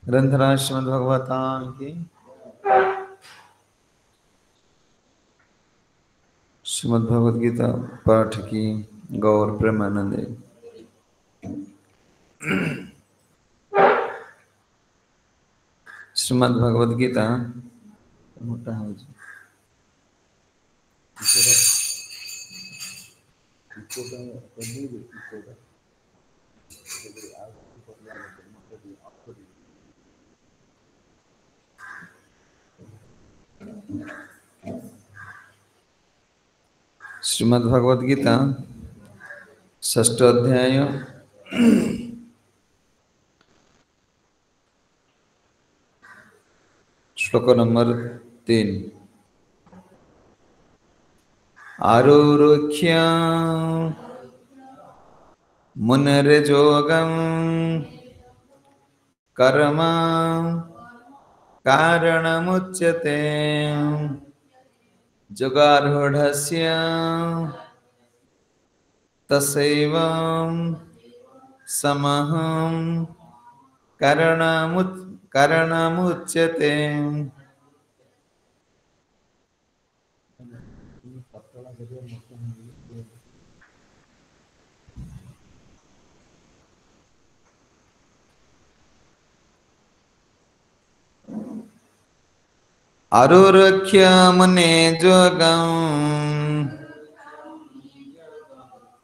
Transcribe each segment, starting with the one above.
ग्रंथराज श्रीमद्भगवतां की श्रीमद्भगवद गीता पाठ की गौर प्रेमानंदे श्रीमद्भगवद गीता मोटा हो श्रीमद्भगवद गीता षष्ठ अध्याय श्लोक नंबर 3 आरुरुख्य मुनिर्योगं कर्म कारणमुच्यते जोगारूढस्य तस्यैव समहं कारणमुच्यते। आरुरुख्य मुने जोगं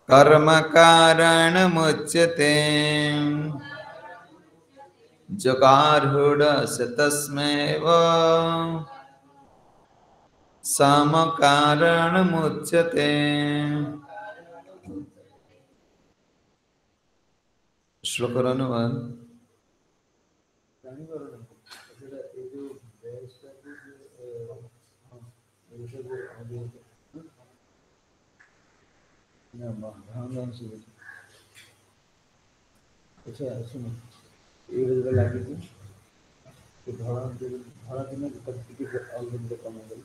कर्म कारणमुच्यते जोगारूढस्य तस्मैव समकारणमुच्यते। श्लोकर अनुवाद अच्छा सुनो ये जो लागी थी कि धड़ा दिन कति अलग कम गई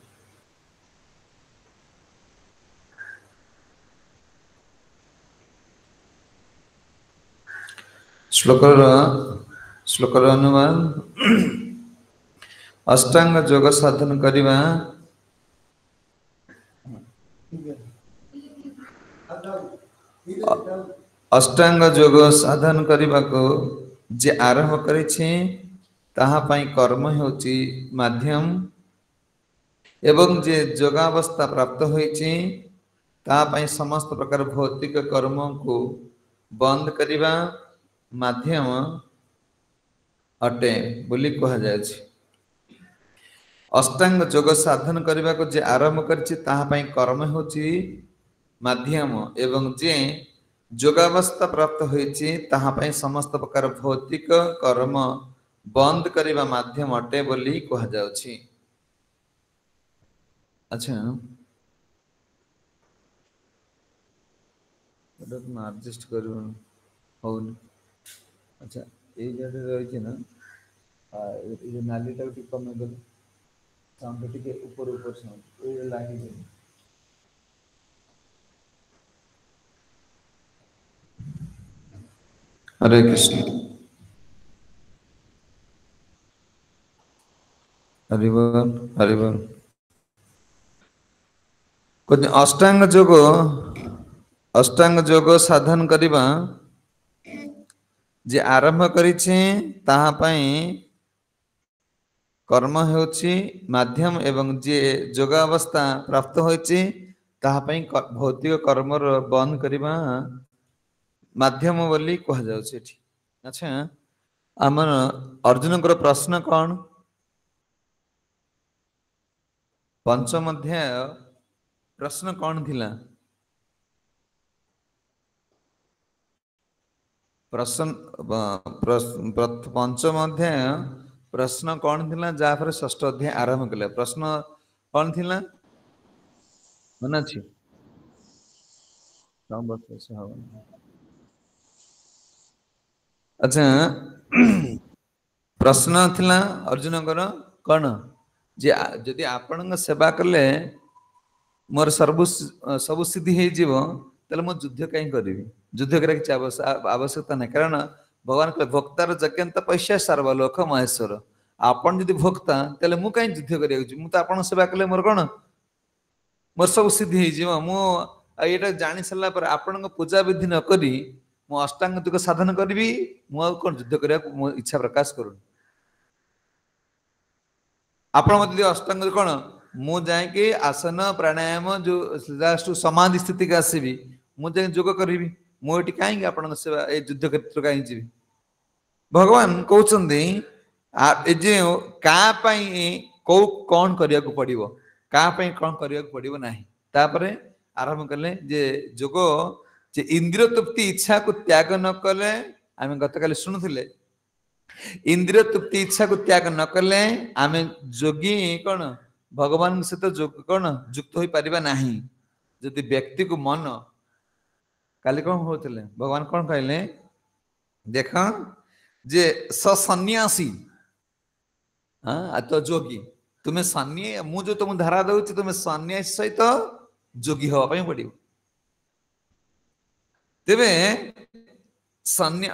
श्लोकर अनुवाद अष्टांग योग साधन करिबा अष्टांग योग साधन करने को जे आरंभ करिछि ताहा पई कर्म होची माध्यम एवं जे योगावस्था प्राप्त होइछि ताहा पई समस्त प्रकार भौतिक कर्म को बंद करिबा माध्यम अटे बोली कहा जाय छै। अष्टांग योग साधन करने को जे आरंभ करिछि ताहा पई कर्म होची माध्यम एवं जे योगावस्था प्राप्त होइछि ताहा पई समस्त प्रकार भौतिक कर्म बंद करिबा माध्यम अटे बोली कहा जाउछि। अच्छा एटा तुम एडजस्ट करबो होउन अच्छा ए जडे रहि छै ना ये नालीटा टिक कम गल साउंड टिके ऊपर साउंड ए लागी छै। हरे कृष्ण हरिबोल हरिबोल कुछ अष्टांग योग साधन करिबा जे आरंभ करिछि ताहा पई कर्म होछि माध्यम एवं जे योगावस्था प्राप्त होइछि ताहा पई भौतिक कर्म बंद करिबा माध्यम बोली कहा जाउछि। अच्छा हमर अर्जुन को प्रश्न कौन पंचम अध्याय प्रश्न कौन थिला प्रश्न पंचम अध्याय प्रश्न कौन थिला जाफर षष्ठ अध्याय आरंभ कले प्रश्न कौन थिला मन अछि अच्छा प्रश्न थिला अर्जुन को कौन जे जदि आपण सेवा कले मोर सब सिद्धि हो जीवो तले मो युद्ध कहीं करी युद्ध करे किसी आवश्यकता नहीं कारण भगवान कहले भोक्तार जक्यंत पैसा सर्वलोक महेश्वर आपण जदि भोक्ता तेले मु काई युद्ध करिया मु तो आपण सेवा कले मोर कोन मोर सब सिद्धि हो जीव मु एटा जानि सला पर आपण पूजा विधि न करी मु अष्टांग साधन करी मु कौन युद्ध करिया मो इच्छा प्रकाश करूँ आपण मत अष्टांग कौन मु जाके आसन प्राणायाम जो लास्ट समाधि स्थिति के आसबि मु जाके जोग करी मु एटी कहीं आपण सेवा ए युद्ध क्षेत्र कहीं जी भगवान कहते जे का कौ कौन करिया को पड़िबो का कौन करिया को पड़िबो नाही तापरे आरंभ कले जे जोग जे इंद्रिय तृप्ति इच्छा को त्याग न कले आम गतकाली शुणुले इंद्रिय तृप्ति इच्छा को त्याग न कले आम जोगी कौन भगवान सहित जोग कौन युक्त हो पारिबा नाही जदि व्यक्ति को मन काली कौन होते भगवान कौन कहले देख जे सन्यासी हाँ तो जोगी तुम्हें सन्या मु जो तुम धारा दउछि तुम्हें सन्यासी सहित जोगी हवा पड़ो तेबे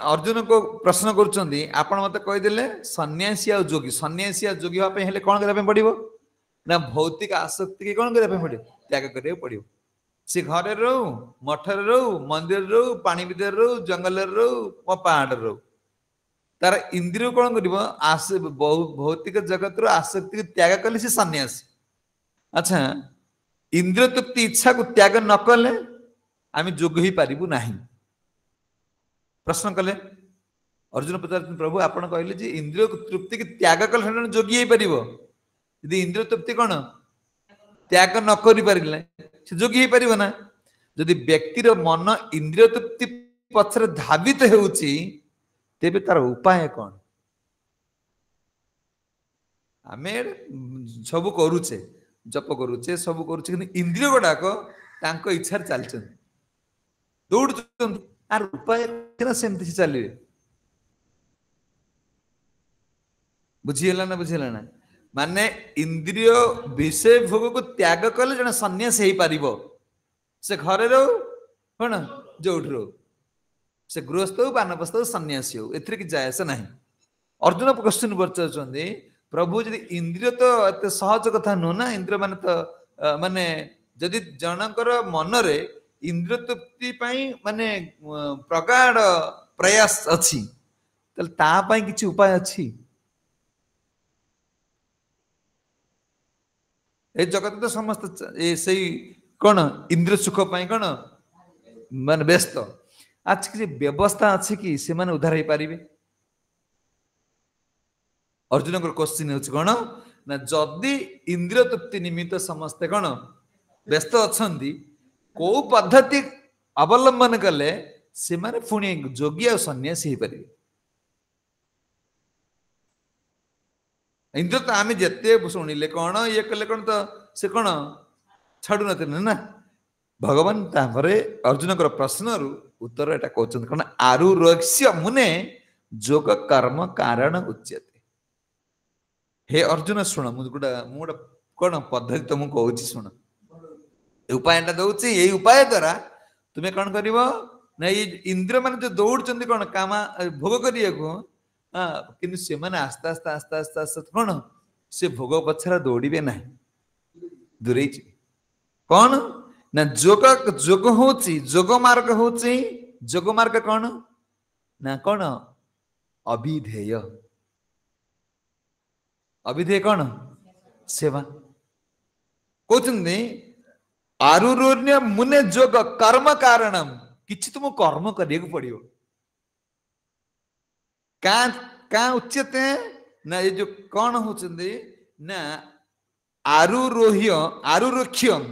अर्जुन को प्रश्न करुचंदी आपण मते कहिदेले सन्यासी आ जोगी हवा हेले कौन करबा पड़ो ना भौतिक आसक्ति के कौन करबा पड़ो त्याग करबा पड़ो से घरे रहू मठर रहू मंदिर रहू पानी भितर रहू जंगल रहू पहाड़ रहू तार इंद्रिय कौन कर भौतिक जगत रो आसक्ति को त्याग कले से सन्यासी अच्छा इंद्रिय तृप्ति इच्छा को त्याग न कले आम जोग ही पारिबु नाही प्रश्न कले अर्जुन पचार प्रभु आपण कहले जे इंद्रिय तृप्ति की त्याग कले जोगी ही पारिबो यदि इंद्रिय तृप्ति कौन त्याग न करि पारिले से जोगी ही पारिबो ना यदि व्यक्तिर मन इंद्रिय तृप्ति पछरे धावित हेउची तेबे तार उपाय कौन आमे सब करूचे जप करूचे सब करूचे कि इंद्रिय गुड़ाक तांको इच्छा चलछन दौड़ आर उपाय केना सेमति चलिए बुझिएला ना माने इंद्रिय विषय भोग को त्याग कले जने सन्यासी हे पारिबो से घरे रहू कौन जोठ रहू से गृहस्थ हो बानप्रस्थ हो सन्यासी हो एथरे कि जाय से नहीं अर्जुन क्वेश्चन पचारुचंदी प्रभु जदि इंद्रिय तो एते सहज कथा नो ना इंद्रिय माने तो माने जदि जनकर मन रे इंद्रिय तृप्ति पई माने प्रगाढ़ प्रयास अछि तल ता पई किछि उपाय अछि ए जगत तो समस्त ए सही कोन इंद्रिय सुख पई कोन माने व्यस्त आज की व्यवस्था अच्छी कि से माने उद्धार हो पारे अर्जुन को क्वेश्चन कौन ना जदि इंद्रिय तृप्ति निमित्त समस्ते कौन व्यस्त अच्छा को पद्धति अवलंबन कले से माने पुणी जोगी और सन्यासी हो पारे इंद्रिय तो आम जिते शुणिले कौन ये कले कौन तो से कौन छाड़ू ना भगवान तापरे अर्जुन प्रश्न रु उत्तर एटा कहते कौन आरुरोक्ष्य मुने जोग कर्म कारण उच्यते हे अर्जुन शुण मुझे कौन पद्धति तुम कहूँ शुण उपाय दौर ये उपाय द्वारा तुम्हें कौन कर इंद्रिय मान जो दौड़ कौन काम भोग करने को कि से मैंने आस्ते आस्ते आस्ते आस्ते आस्ते कौन से भोग पछार दौड़े ना दूरे कौन ना जोग जोग होची जोग मार्ग कौन ना कौन अभिधेय अभिधेय कौन सेवा कहते आरुरोण्य मुने जोग कर्म कारणम किछि तुम कर्म करने को पड़ो का उच्यते ना ये जो कौन होचंदी ना आरुरोक्ष्यम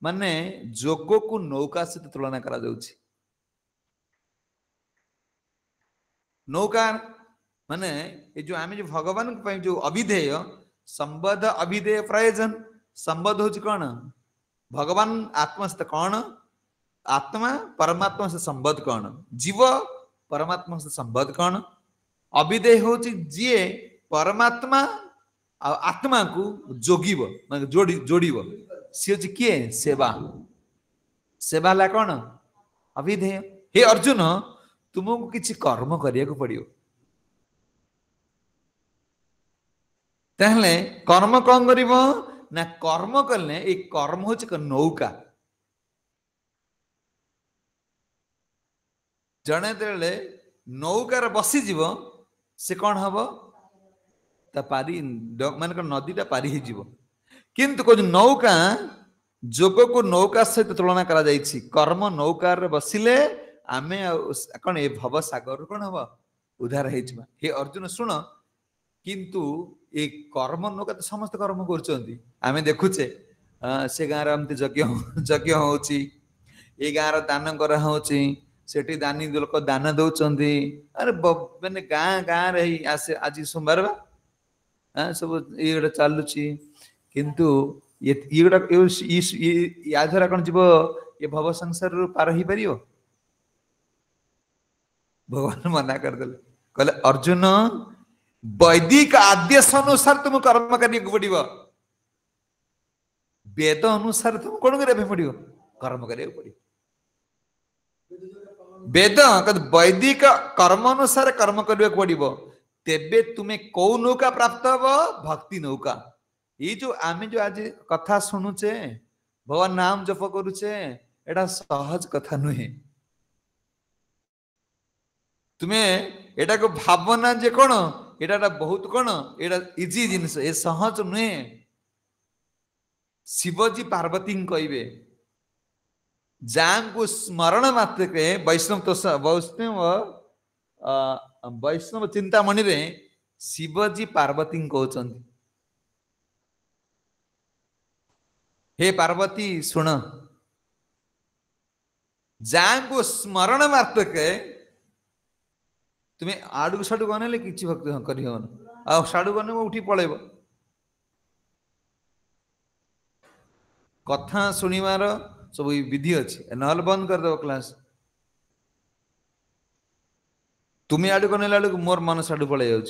माने जोग को नौका से तुलना करा जाउछि नौका माने ये जो आम जो भगवान जो अभिधेय संबद्ध अभिधेय प्रयोजन संबद्ध होछि कौन भगवान आत्मा से कौन आत्मा परमात्मा से संबद्ध कौन जीव परमात्मा से संबद्ध कौन अभिधेय होछि जे परमात्मा आत्मा को जोगिब माने जोड़िब सी हूँ किए सेवा सेवा ला कौन अभिधेय हे अर्जुन तुमको किसी कर्म करिया को पड़ियो। ताहले कर्म कौन करिवो ना कर्म कले ए कर्म होच नौका जने तेले नौकार बसी जीव से कौन हम ता पारी मान नदीटा पारी ही जीव किंतु को नौका जोग को नौका सहित तुलना करा जायछि कर्म नौकार बसिले आमे कौन ए भव सागर कौन हम उद्धार हेजिबा। हे अर्जुन सुन किंतु ए कर्म नौका तो समस्त कर्म करछंती आमे देखुचे से गाँव एमती यज्ञ यज्ञ होची ए गाँव दान करा होची सेठी दानी लोक दान दौरान अरे मैंने गाँ गाँ रे आसे आज सोमवार बा सब ये चलुची किंतु ये या द्वारा कौन जीव ये भव संसार पार ही पार भगवान मना करदे कहले अर्जुन वैदिक आदेश अनुसार तुम कर्म करने को पड़ो वेद अनुसार तुम कौन करने पड़ो कर्म करने पड़ो वेद वैदिक कर्म अनुसार कर्म करने को पड़ो तेबे तुम्हें कौ नौका प्राप्त हम भक्ति नौका ये जो आम जो आज कथा शुणुचे भगवान नाम जप करुचे एटा सहज कथा नुहे तुम्हें एटा को भावना जे कौन एटा बहुत कौन एटा इजी जिनिस ए सहज नुहे शिवजी पार्वती कहबे जान को स्मरण मात्र के वैष्णव तो वैष्णव चिंतामणि रे शिवजी पार्वती कहते हे पार्वती सुन जान को स्मरण मात्र के तुम्हें आड़ू साड़ू गने किसी भक्ति कर साड़ू गने उठी पलैब कथा शुणिमार सब विधि अच्छी ना बंद करदेव क्लास तुम्हें आड़ू गने आड़ मोर मन साड़ू पलै जाऊँ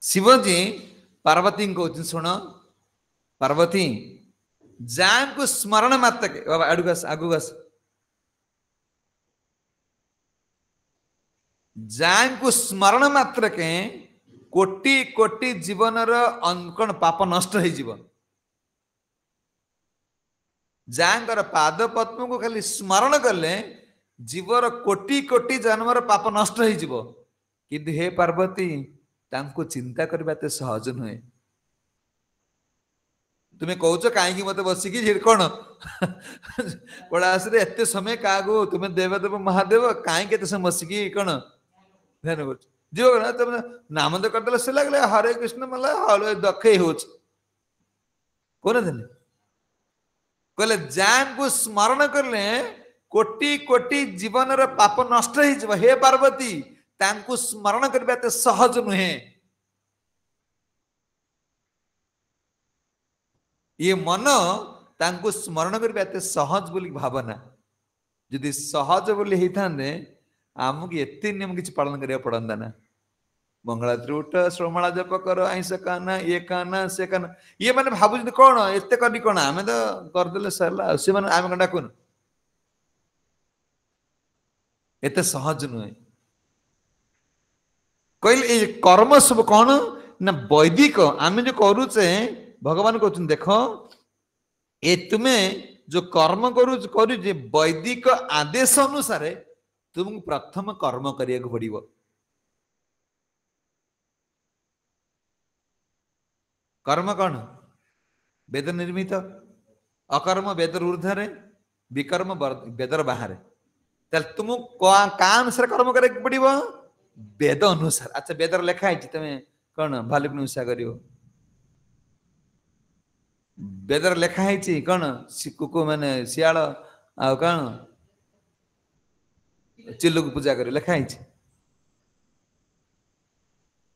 शिवजी पार्वती कहते शुण पार्वती जान को स्मरण मात्र के बाबा आगु आस जान को स्मरण मात्र के कोटि कोटि जीवन कौन पाप नष्ट हो जाकर पाद पद्म को खाली स्मरण कले जीवर कोटि कोटि जन्मर पाप नष्ट हो किंतु हे पार्वती तांको चिंता करबा ते सहज नुहे तुम्हें कौच कहीं मत बसिकी कौन कड़ास एत समय क्या तुम्हें देवदेव महादेव कहीं के समय बसिकी कौन ध्यान कर जीव तुम नाम तो करदे से लगे हरे कृष्ण मतलब हरे दखे हो कहले जान को स्मरण करले कोटि कोटि जीवन पाप नष्ट हो हे पार्वती तांको स्मरण करबा ते सहज नुहे ये मन तांको स्मरण करबा ते सहज बोली भावना यदि सहज बोली होता आमको एते नियम किसी पालन करिया पड़ंदा ना मंगलाद्री उठ श्रोमणा जप कर आईस खाना ये खाना से खाना ये मैंने भावुं कौन एत कर कौन आम तो करदे सरला से आम कौन डाकुन एत सहज नुहे कहले ये कर्म सब कौन ना वैदिक आम जो करुचे भगवान कहते देख ए तुम्हें जो कर्म करू वैदिक आदेश अनुसार तुमको प्रथम कर्म करिया को पड़ो कर्म कौन वेद निर्मित अकर्म वेदर ऊर्धरे विकर्म वेदर बाहर तुमको क्या अनुसार कर्म करिया पड़ो वेद अनुसार अच्छा वेदर लिखा है तुम्हें कौन भालुकनी उषा कर वेदर लिखा है कौन कुकु माने शियाल आ कौन चिल्लू को पूजा कर लिखा है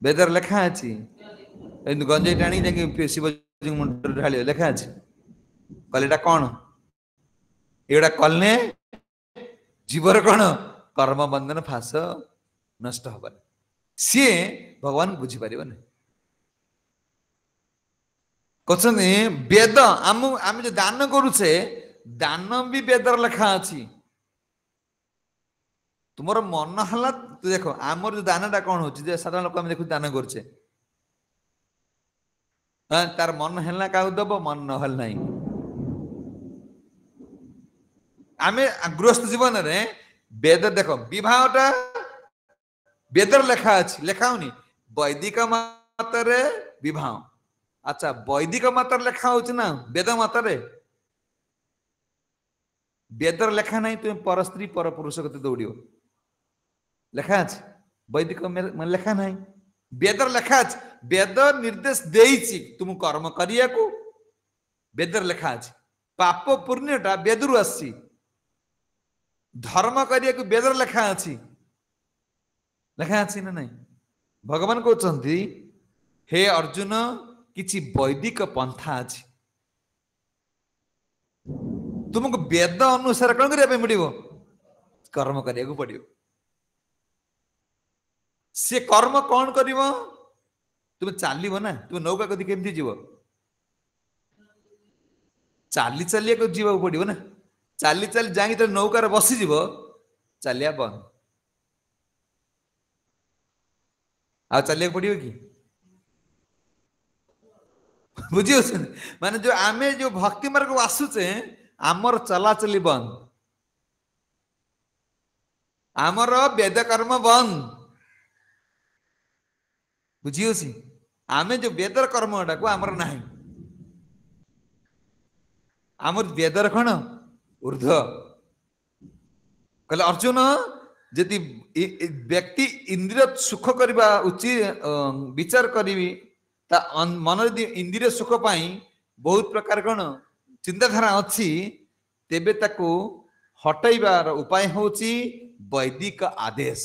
वेदर लिखा है गंजे टाणी जाकि शिवजी मुंड ढाल लिखा है कहले कौन एटा कले जीवर कौन कर्म बंधन फास नष्ट हबन सी भगवान बुझीपर कहते वेद आम जो दान करुचे दान भी वेदर लिखा अछि तुमर मन हला तू देखो आमर जो दानटा कौन होची जे साधारण लोक हम देखु दान करछे हां तार मन हेला काउ दबो मन न हल नाही आमे गृहस्थ जीवन रे वेद देखो विवाहटा वेदर लेखा अछि लेखाउनी वैदिक मत रे विवाह अच्छा वैदिक मत लेखा होची ना वेद मत रे वेदर लेखा नहीं तुम पर स्त्री पर पुरुष कते दौड़ियो लेखा अछि वैदिक में लेखा नहीं वेदर लेखा अछि वेद निर्देश देइछि तुम कर्म करिया को वेदर लेखा अछि पाप पुण्यटा वेदरु आसी धर्म करिया को वेदर लेखा अछि लेखा अछि ना नहीं भगवान कहउछंती हे अर्जुन किछि वैदिक पंथा अछि तुमको वेद अनुसार कौन करिया पड़िबो कर्म करिया को पड़िबो से कर्म कौन करिवो तुम चलिबो ना तुम नौका कदी केमती जीवो चाली चालिया को जीवा पड़िबो ना चाली चाली जाई तो नौकार बसी जीवो चालिया बंद आ चलिया पड़िबो कि बुझियो माने जो आमे जो भक्ति मार्ग को आसुचे आमर चला चली बंद आमर वेद कर्म बंद बुझियो सी आमे जो वेदर कर्मटा को आमर नाही आमर वेदर कौन ऊर्ध्व कहले अर्जुन यदि व्यक्ति इंद्रिय सुख करबा उचित विचार करी ता मन यदि इंद्रिय सुख पाई बहुत प्रकार कौन चिंताधारा अच्छी तेबे ताकू हटाइबार उपाय होची वैदिक आदेश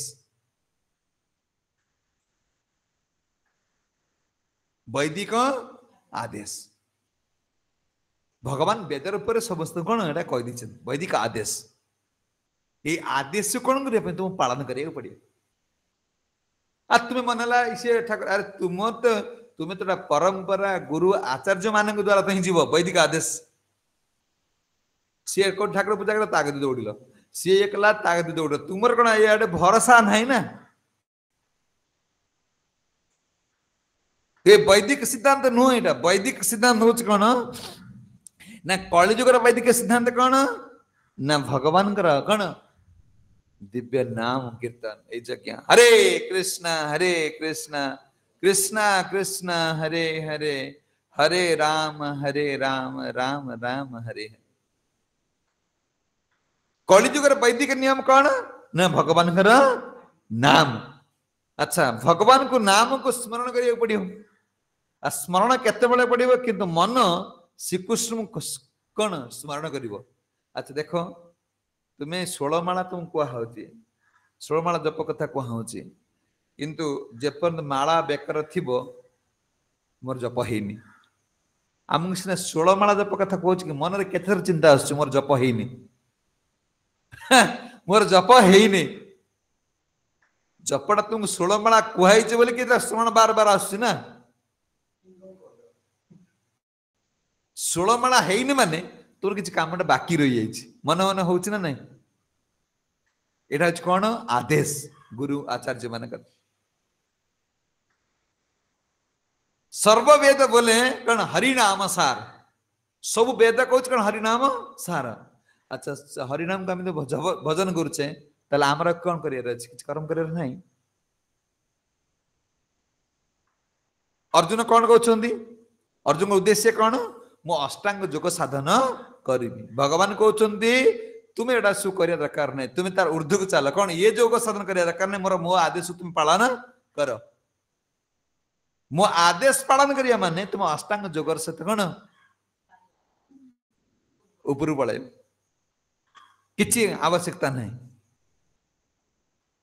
वैदिक आदेश भगवान वेदर ऊपर समस्त कौन एटा कहि दिछन वैदिक आदेश ये आदेश कौन करिया तुम पालन करिया पड़े आ तुम्हें मनला इसे ठाकुर अरे तुम्हें तो परंपरा गुरु आचार्य मान द्वारा तो जीव वैदिक आदेश सी कौन ठाकुर पूजा कर तागती दौड़िल सी एकला तागती दौड़ तुमर कौन ये भरोसा नहीं ना ये वैदिक सिद्धांत नुह यहाँ वैदिक सिद्धांत हूँ कौन ना कलिजुगर वैदिक सिद्धांत कौन ना भगवान कौन दिव्य नाम कीर्तन ए जगह हरे कृष्णा कृष्णा कृष्णा हरे हरे हरे राम राम राम हरे हरे कलिजुगर वैदिक नियम कौन ना भगवान नाम अच्छा भगवान को नाम को स्मरण करिया पड़ियो आ स्मरण केते बेले पड़ियो किंतु मन श्रीकृष्ण कौन स्मरण करिवो अच्छा देखो तुम्हें 16 माला तुम कुआ होची 16 माला जप कथा कुआ होची किंतु जेपर्यंत माला बेकर थिबो मोर जप हेनी आमु सिना 16 माला जप कथा कहूची कि मन रे केथर चिंता आसु मोर जप हेनी मोर जप हेनी जपड़ा तुम 16 माला कुहाई छ बोले कि स्मरण बार बार आसु ना 16 माला हेनी माने तोर किछि कामटा बाकी रहि जाइछि मन मन होउछि ना नहीं एटा कौन आदेश गुरु आचार्य मान सर्व वेद बोले कौन हरिनाम सार सब वेद कौच कौन हरिनाम सार अच्छा हरिनाम को आम भजन करुचे ताले आमर कौन करियर अछि किछ कर्म करियर नहीं अर्जुन कौन कहउछंती अर्जुन उद्देश्य कौन मो अष्टांग योग साधन करी भगवान कहउछंती तुम्हें एटा सु करिया दरकार नहीं तुम्हें तार ऊर्ध्व को चल कौन ये योग साधन करिया दरकार नहीं मोर मो आदेश तुम पालन कर मो आदेश पालन करिया माने तुम अष्टांग योगर सहित कौन ऊपर पड़े किछि आवश्यकता नहीं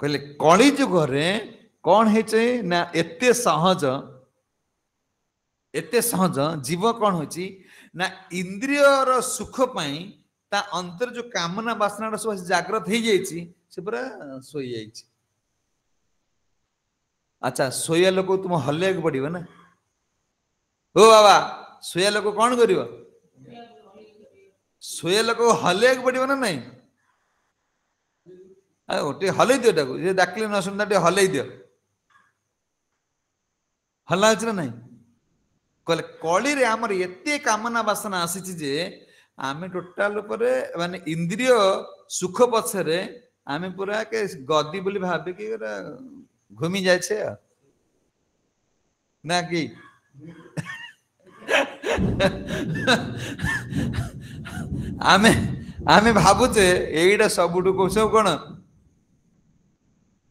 कहले कली युग रे कौन है ना एते सहज जीव कौन होची ना इंद्रिय रो सुख पाई ता अंतर जो कामना वासना सब जागृत हो जाइए से पूरा सोई जाइए अच्छा सोया लोक तुम हल्ले पड़ो ना ओ बाबा सोया लोक कौन कर ଶୋଇବା ଲୋକ ହଲେଇବାକୁ ପଡିବ ନା ନାଇଁ? ଆଉ ଟିକେ ହଲେଇ ଦିଅ ତାକୁ, ଯେ ଡାକିଲେ ନ ଶୁଣିଲା ଟିକେ ହଲେଇ ଦିଅ। ହଲା ଅଛି ନା ନାଇଁ? କହିଲେ କଳିରେ ଆମର ଏତେ କାମନା ବାସନା ଆସିଛି ଯେ ଆମେ ଟୋଟାଲ ଉପରେ ମାନେ ଇନ୍ଦ୍ରିୟ ସୁଖ ପଛରେ ଆମେ ପୁରା କେ ଗଦି ବୋଲି ଭାବିକି ପୁରା ଘୁମି ଯାଇଛେ ଆଉ ନା କି? ଆମେ ଆମେ ଭାବୁଛେ ଏଇଟା ସବୁଠୁ ସବୁ କଣ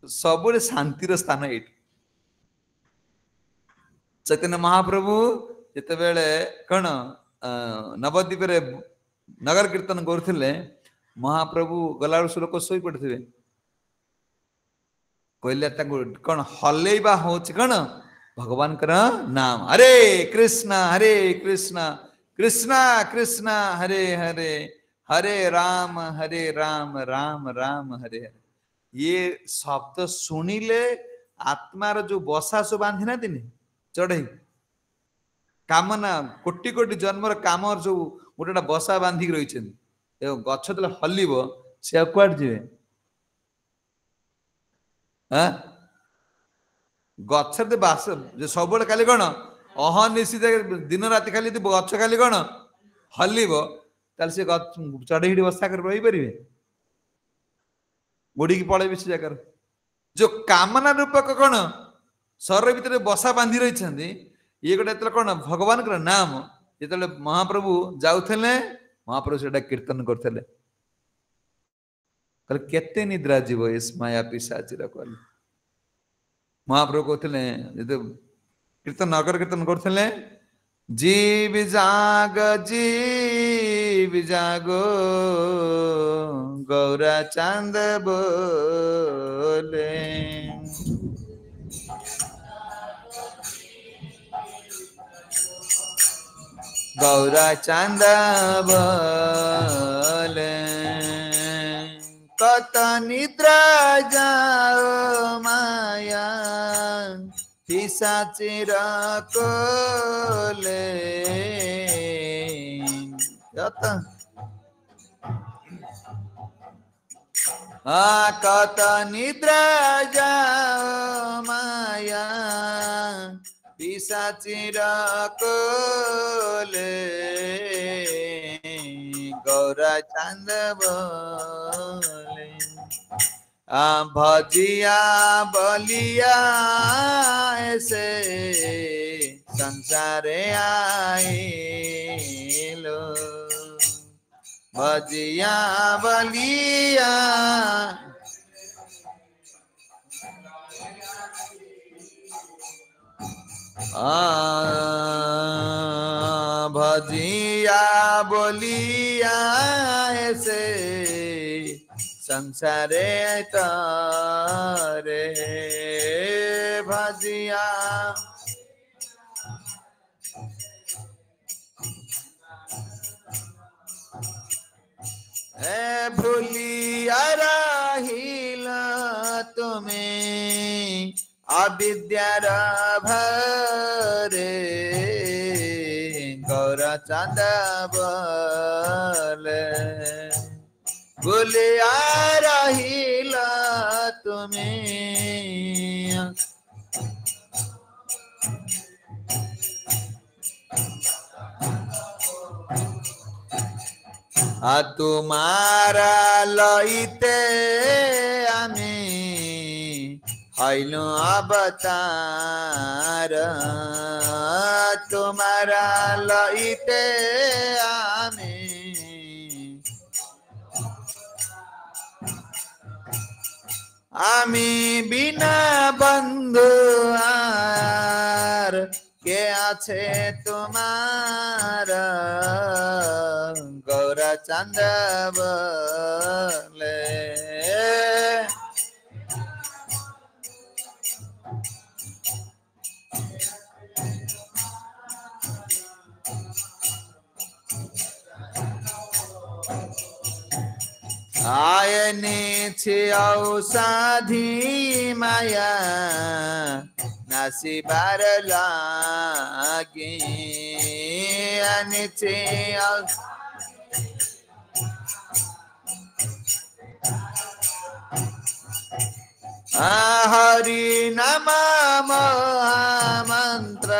ସବୁରେ ଶାନ୍ତିର ସ୍ଥାନ ଏଇଠି। ଚୈତନ୍ୟ ମହାପ୍ରଭୁ ଯେତେବେଳେ କଣ ନବଦ୍ୱୀପରେ ନଗର କୀର୍ତ୍ତନ କରୁଥିଲେ, ମହାପ୍ରଭୁ ଗଲାବେଳୁ ଲୋକ ଶୋଇ ପଡିଥିବେ, କହିଲେ ତାକୁ କଣ ହଲେଇବା ହଉଛି କଣ ଭଗବାନଙ୍କର ନାମ। ହରେ କୃଷ୍ଣ କୃଷ୍ଣ କୃଷ୍ଣ ହରେ ହରେ ହରେ ରାମ ରାମ ରାମ ହରେ ହରେ। ଇଏ ଶବ୍ଦ ଶୁଣିଲେ ଆତ୍ମାର ଯୋଉ ବସା ସବୁ ବାନ୍ଧି ନାହାନ୍ତିନି ଚଢେଇ, କାମନା କୋଟି କୋଟି ଜନ୍ମର କାମର ସବୁ ଗୋଟେ ଗୋଟେ ବସା ବାନ୍ଧିକି ରହିଛନ୍ତି, ଏବଂ ଗଛ ଯେତେବେଳେ ହଲିବ ସେ ଆଉ କୁଆଡେ ଯିବେ? ଆଁ ଗଛରେ ବାସ ସବୁବେଳେ ଖାଲି କଣ ଅହନିଶି ଦିନ ରାତି ଖାଲି ଯଦି ଗଛ ଖାଲି କଣ ହଲିବ, ତାହେଲେ ସେ ଗଛ ଚଢେଇ ସେଠି ବସା କରି ରହିପାରିବେ? ବୁଡିକି ପଳେଇବେ ସେ ଜାଗାରୁ। ଯୋଉ କାମନା ରୂପକ କଣ ଶରୀର ଭିତରେ ବସା ବାନ୍ଧି ରହିଛନ୍ତି, ଇଏ ଗୋଟେ ଯେତେବେଳେ କଣ ଭଗବାନଙ୍କର ନାମ ଯେତେବେଳେ ମହାପ୍ରଭୁ ଯାଉଥିଲେ, ମହାପ୍ରଭୁ ସେଟା କୀର୍ତ୍ତନ କରୁଥିଲେ। କହିଲେ କେତେ ନିଦ୍ରା ଯିବ ଏ ମାୟା ପିଶାଚୀର କହିଲେ। ମହାପ୍ରଭୁ କହୁଥିଲେ ଯେତେ କୀର୍ତ୍ତନ ନଗର କୀର୍ତ୍ତନ କରୁଥିଲେ, ଜୀବ ଜାଗୋ ଗୌରା ଚାନ୍ଦ ବୋଲେ। गौरा चांद बोले कत निद्रा जाओ माया पिशाचिर कोले। कत निद्रा जाओ माया पिशाचिर कोले। गौरा चांद बोले भजिया बलिया ऐसे संसारे आइलो। भजिया बलिया भजिया बोलिया ऐसे संसारे तारे। भजिया भूलिया रहिला तुम्हें अविद्यार भरे। गौरा चांद बोले भूलिया रहिला तुम्हें तुम्हारा लइते आमी हईलो अवतार। तुम्हारा लइते आमी आमी बिना बंधु आर के आछे तुम्हारा। गौरा चांद बोले आयने छे औषधि माया नासी बार लागे। आने छे हरि नाम महामंत्र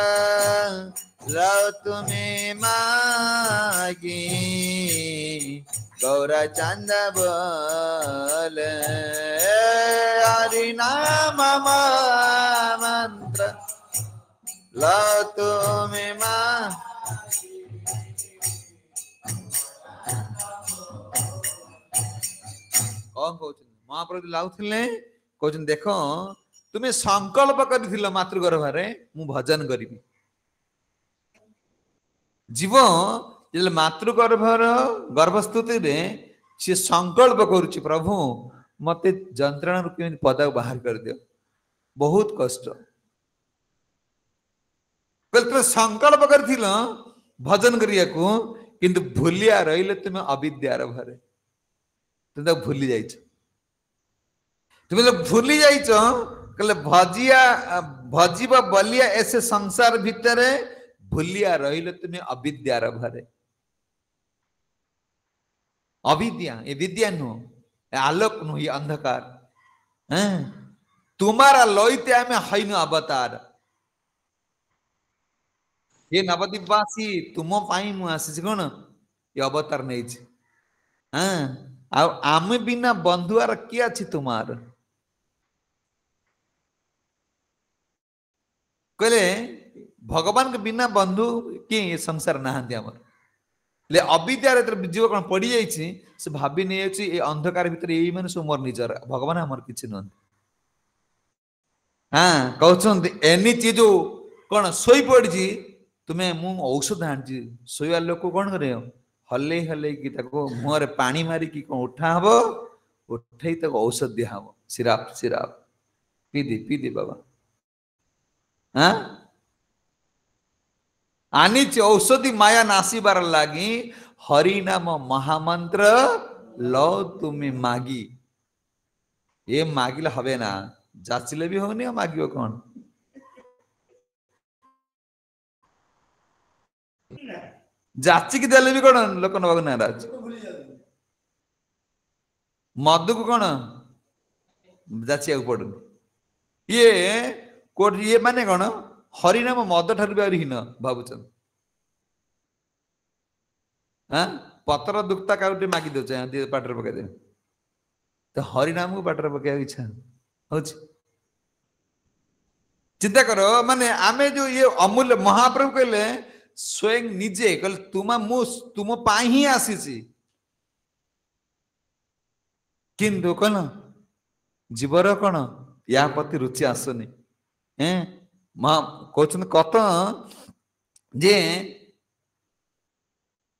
लो तुम्हें मागी गौरा चंद बोल हरि नाम महामंत्र लो तुम्हें कौन कौन महाप्रभु लाउथिले कौन देख तुम्हें संकल्प कर मातृगर्भे मु भजन करी जीव जे मातृगर्भर गर्भस्तुति रे सी संकल्प करुच्ची प्रभु मते जंत्रणा रूपी पदा बाहर कर दियो बहुत कष्ट तुम संकल्प कर भजन करिया को किंतु भूलिया रहिले तुम अविद्यार भरे तुम भूली जाइछ तुम भूली जाइछ कहले भजिया भजीब बलिया ऐसे संसार भितरे भूलिया रहिले तुम अविद्यार भरे अविद्या ये विद्या नुह आलोक नुह ये अंधकार तुम्हारा लोईते आमे हैन अवतार ये नवद्वीपवासी तुम पाई मु आसी कौन ये अवतार नहीं आम बिना बंधुआर किए अच्छी तुम्हार कहले भगवान के बिना बंधु किए ये संसार नहांती आमर ले अविद्यार जीव कौन पड़ी जाइए से भाभी नहीं जाए ये अंधकार भितर यही मैंने सब मोर निजर भगवान आमर किसी नुहत हाँ कहते एनी चीज कौन शोई पड़ी तुम्हें मु औषध आनी शोवा लोक कौन करे हल्ले हल्ले कि मुहर पानी मारिकी कौन उठा हम उठे औषध दिया हम सिराप सिराप पीदी बाबा हाँ आनी औषधि माया नासीबार लगी हरि नाम महामंत्र लो तुम्हें मागी ये मागिले हवे ना जाचिले भी होनी मागियो कौन जाचिकी देले भी कौन लोक नवाक नाराज मधु को कौन जाचिया पड़ू ये कोट ये माने कौन हरिनाम मद ठार भी हीन भावुन हाँ पतर दुखता काउटे मागी दे पाटर पकड़ तो हरिनाम को पाटर पकड़ इच्छा हो चिंता करो माने आमे जो ये अमूल्य महाप्रभु कहले स्वयं निजे कहले तुम पाई ही आसी किंतु कौन जीवर कौन या प्रति रुचि आसनी कहते कत जे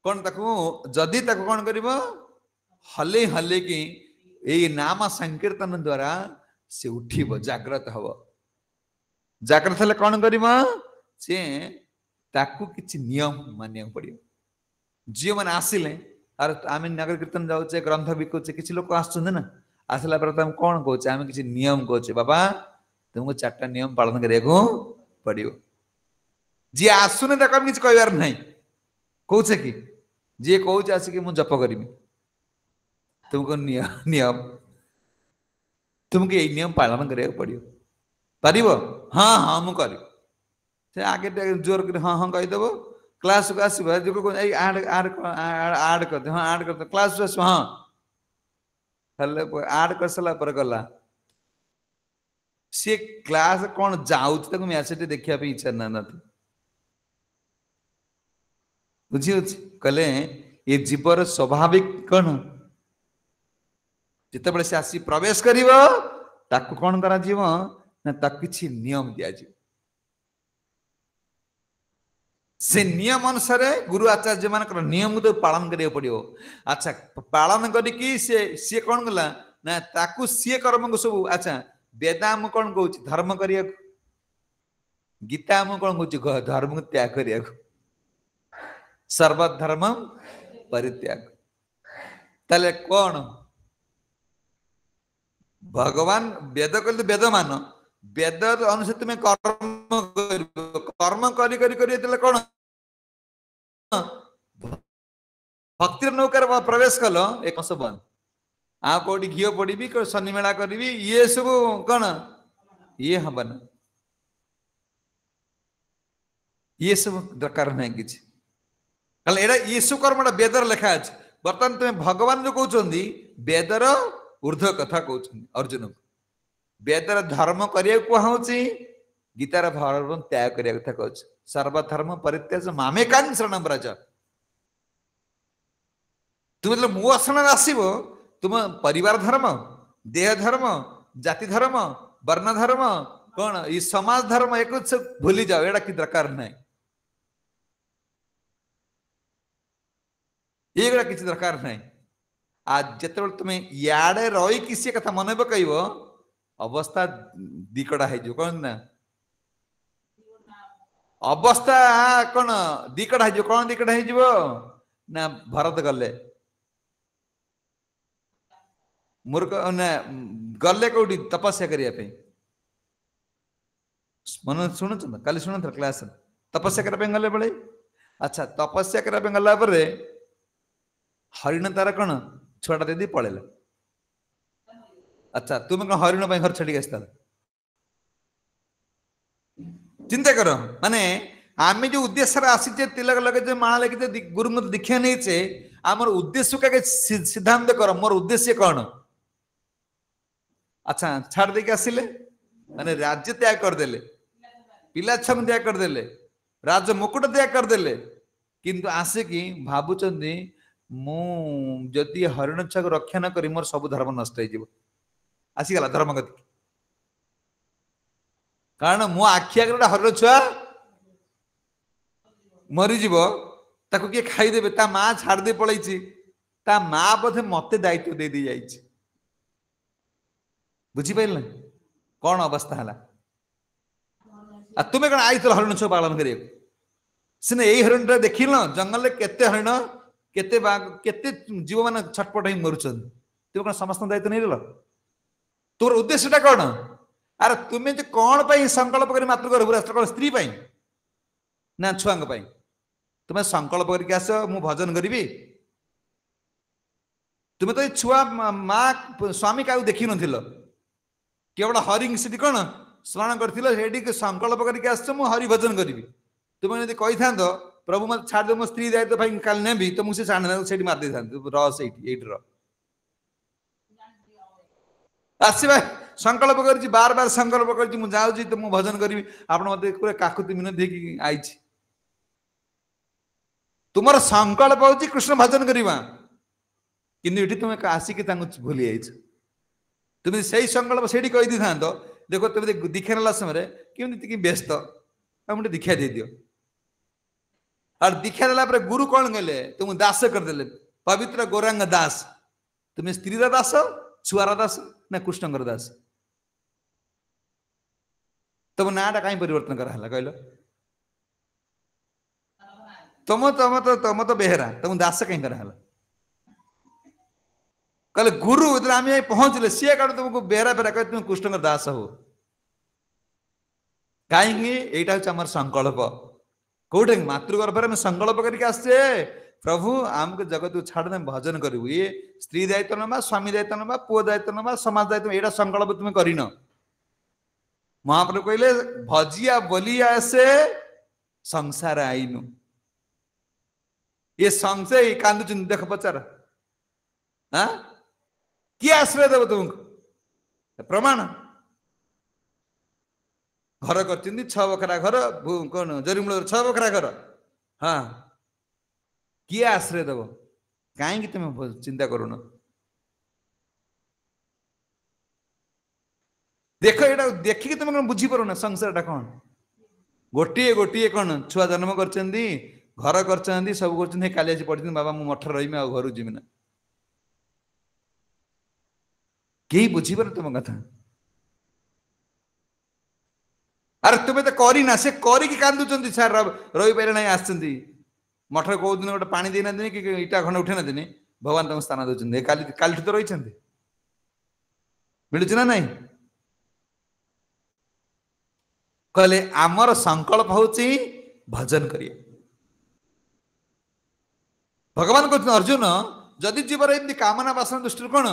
कौन जदि कौन कर हले हले कि ये नाम संकीर्तन द्वारा से उठिब जाग्रत हब जाग्रत हेले कौन कर किसी नियम मानिया पड़ो जी मैंने आसिले आर आम नगर कीर्तन जाऊे ग्रंथ बिकुचे किसी लोग आसुना ना आसला कौन कहे आम किसी नियम कहे बाबा तुमको 4टा नियम पालन करने पड़ो जी आसुने किसी कहबार ना कौचे कि जी कौच आसिक मुझे जप करी तुमको नियम तुमको ये नियम पालन करने पड़ो पार हाँ हाँ मुझे से आगे जोर कर हाँ हाँ कहीदेव क्लास को आसो आड कर हाँ आड कर क्लास आस हाँ आड कर सारा गला सी क्लास कौन जाऊँ मैसेज देखा इच्छा ना बुझी कहले ये जीवर स्वाभाविक कौन जिते से आसी प्रवेश कर कौन करा किसी नियम दि से नियम अनुसार गुरु आचार्य मान नियम तो पालन करिया पड़ो अच्छा पालन करी सी कौन गला ना ताकू सी कर्म को सब अच्छा वेदा आम कौन कह धर्म करिया गीता आम कौन कह धर्म को त्याग करिया सर्वधर्म परित्याग ताले कौन भगवान वेद कहते वेद मान वेद अनुसार तुम्हें कर्म करी करी करी कौन भक्ति नौकार प्रवेश कल एक बंद आ कोटी घी पड़ी शनि मेला करी ये सब कौन ये हम ना ये सब दरकार नहीं किसी एटा यीशु कर्मटा वेदर लिखा अच्छे बर्तमान तुम्हें भगवान जो कहते वेदर ऊर्ध्व कथा कहते अर्जुन को वेदर धर्म करने कहुची गीतार धर्म त्याग करने कथा कह सर्वधर्म परित्याज मामे कान शरण ब्रज तुम जो मो शरण आसब तुम परिवार धर्म देह धर्म जाति धर्म वर्ण धर्म कौन ये समाज धर्म एक भूली जाओ एटा कि दरकार नहीं ये किसी दरकार नहीं आज जिते तुम्हें याडे रही किसी कथा मन पकड़ अवस्था दिकड़ा है कौन ना अवस्था कौन दिकड़ा है कौन दिकड़ा है ना भरत गले मूर्ख ना गले कौटी तपस्या करने मन शुणु कल शुणु क्लास तपस्या करने गले बड़े अच्छा तपस्या करने गला हरिण तार कौन छुआटा दे पड़ेला अच्छा तुम कौन हरिण घर छाड़ी आस चिंता कर माने आम जो उद्देश्य आसीचे तिलक लगे माला लगे गुरु दीक्षा नहीं आमर उद्देश्य का सिद्धांत कर मोर उद्देश्य कौन अच्छा छाड़ देके आसिले माने राज्य त्याग करदेले पिला छम त्याग करदेले राज मुकुट त्याग करदेले किंतु आसिकी भावुचंदी मु जदि हरिण छुआ को रक्षा न करी मोर सब धर्म नष्ट हो आसीगला धर्म गति कारण मो आखि आगे गोटे हरिण छुआ मरीज ताको किए खाईदेवे ता माँ छाड़दे पलैची ता माँ बोधे मते दायित्व दे दी जाइए बुझीपार कौन अवस्था है तुम्हें कौन आई हरिण छुआ पालन कर सीने यही हरिण देख जंगल केते हरिण केते बाघ केते जीव मान छटपट ही मरुच तुम कौन समस्त दायित्व नहीं देल तोर उद्देश्यटा कौन अरे तुम्हें जो कौन पाई संकल्प कर मातृ कौन स्त्री पाई ना छुआ तुम्हें संकल्प करके आस मु भजन करी तुम्हें तो छुआ माँ स्वामी क्या देखी न केवल हरि से कौन स्मरण कर संकल्प करके आस हरि भजन करी तुम्हें यदि कही था प्रभु मत छाड़ दे मो स्त्री दायित्व भाई काल नेबी तो मुझे छाड़ मारदे था आसवा संकल्प कर बार बार संकल्प कर जाऊँगी तो मुझे भजन करी आप मत पूरा काकुति मिनती आई तुम संकल्प हूँ कृष्ण भजन करवा कि तुम्हें आसिक भूली जाइए तुम्हें से संकल्प से कही था देखो तुम दीक्षा ना समय कि व्यस्त मुझे दीक्षा दे दियो और दीक्षा देला गुरु कौन गले तुम दास करदे पवित्र गौरांग दास तुम्हें स्त्री दास छुआर दास ना कृष्ण दास तुम नाटा कहीं परिवर्तन कराला कहल तुम तो बेहरा तुम दास कहीं कराला कहले गुरु आम पहुंचले सी कौन तुमको बेहरा बेहरा कह तुम कृष्ण दास हो कहीं यहीटा हूँ संकल्प कौटे मातृगर्भ में संकल्प करके आसचे प्रभु आमको जगत छाड़ भजन करू ये स्त्री दायित्व नवा स्वामी दायित्व नवा पुओ दायित्व नवा समाज दायित्व यहाँ संकल्प तुम्हें करन महाप्रभु कहले भजिया बोलिया से संसार आईनु ये संशय कांदुच देख पचार हाँ किए आश्रय देव तुमको प्रमाण घर कर 6 बखरा घर कौन जरीमूल 6 बखरा घर हाँ किए आश्रय देव कहीं तुम चिंता करुन देख ये देखिकी तुम कौन बुझीपार ना संसारटा कौन गोटे गोटे कौन छुआ जन्म कर घर कर सब कर काली आज पढ़ी बाबा मुझे मठ रही घर जीवी ना कहीं बुझीपार तुम कथा अरे तुम्हें तो करना से करी कांदुंट सार रही पारे ना आस मठ कौ दिन गोटे पानी देना दिन कि इटा खंड उठे ना दिन भगवान तुम स्थान दौरान काली तो रही मिलूँ ना नहीं कहले आमर संकल्प हूँ भजन करिए भगवान कहते अर्जुन जदि जीवर एमती कामना वासना दृष्टि कौन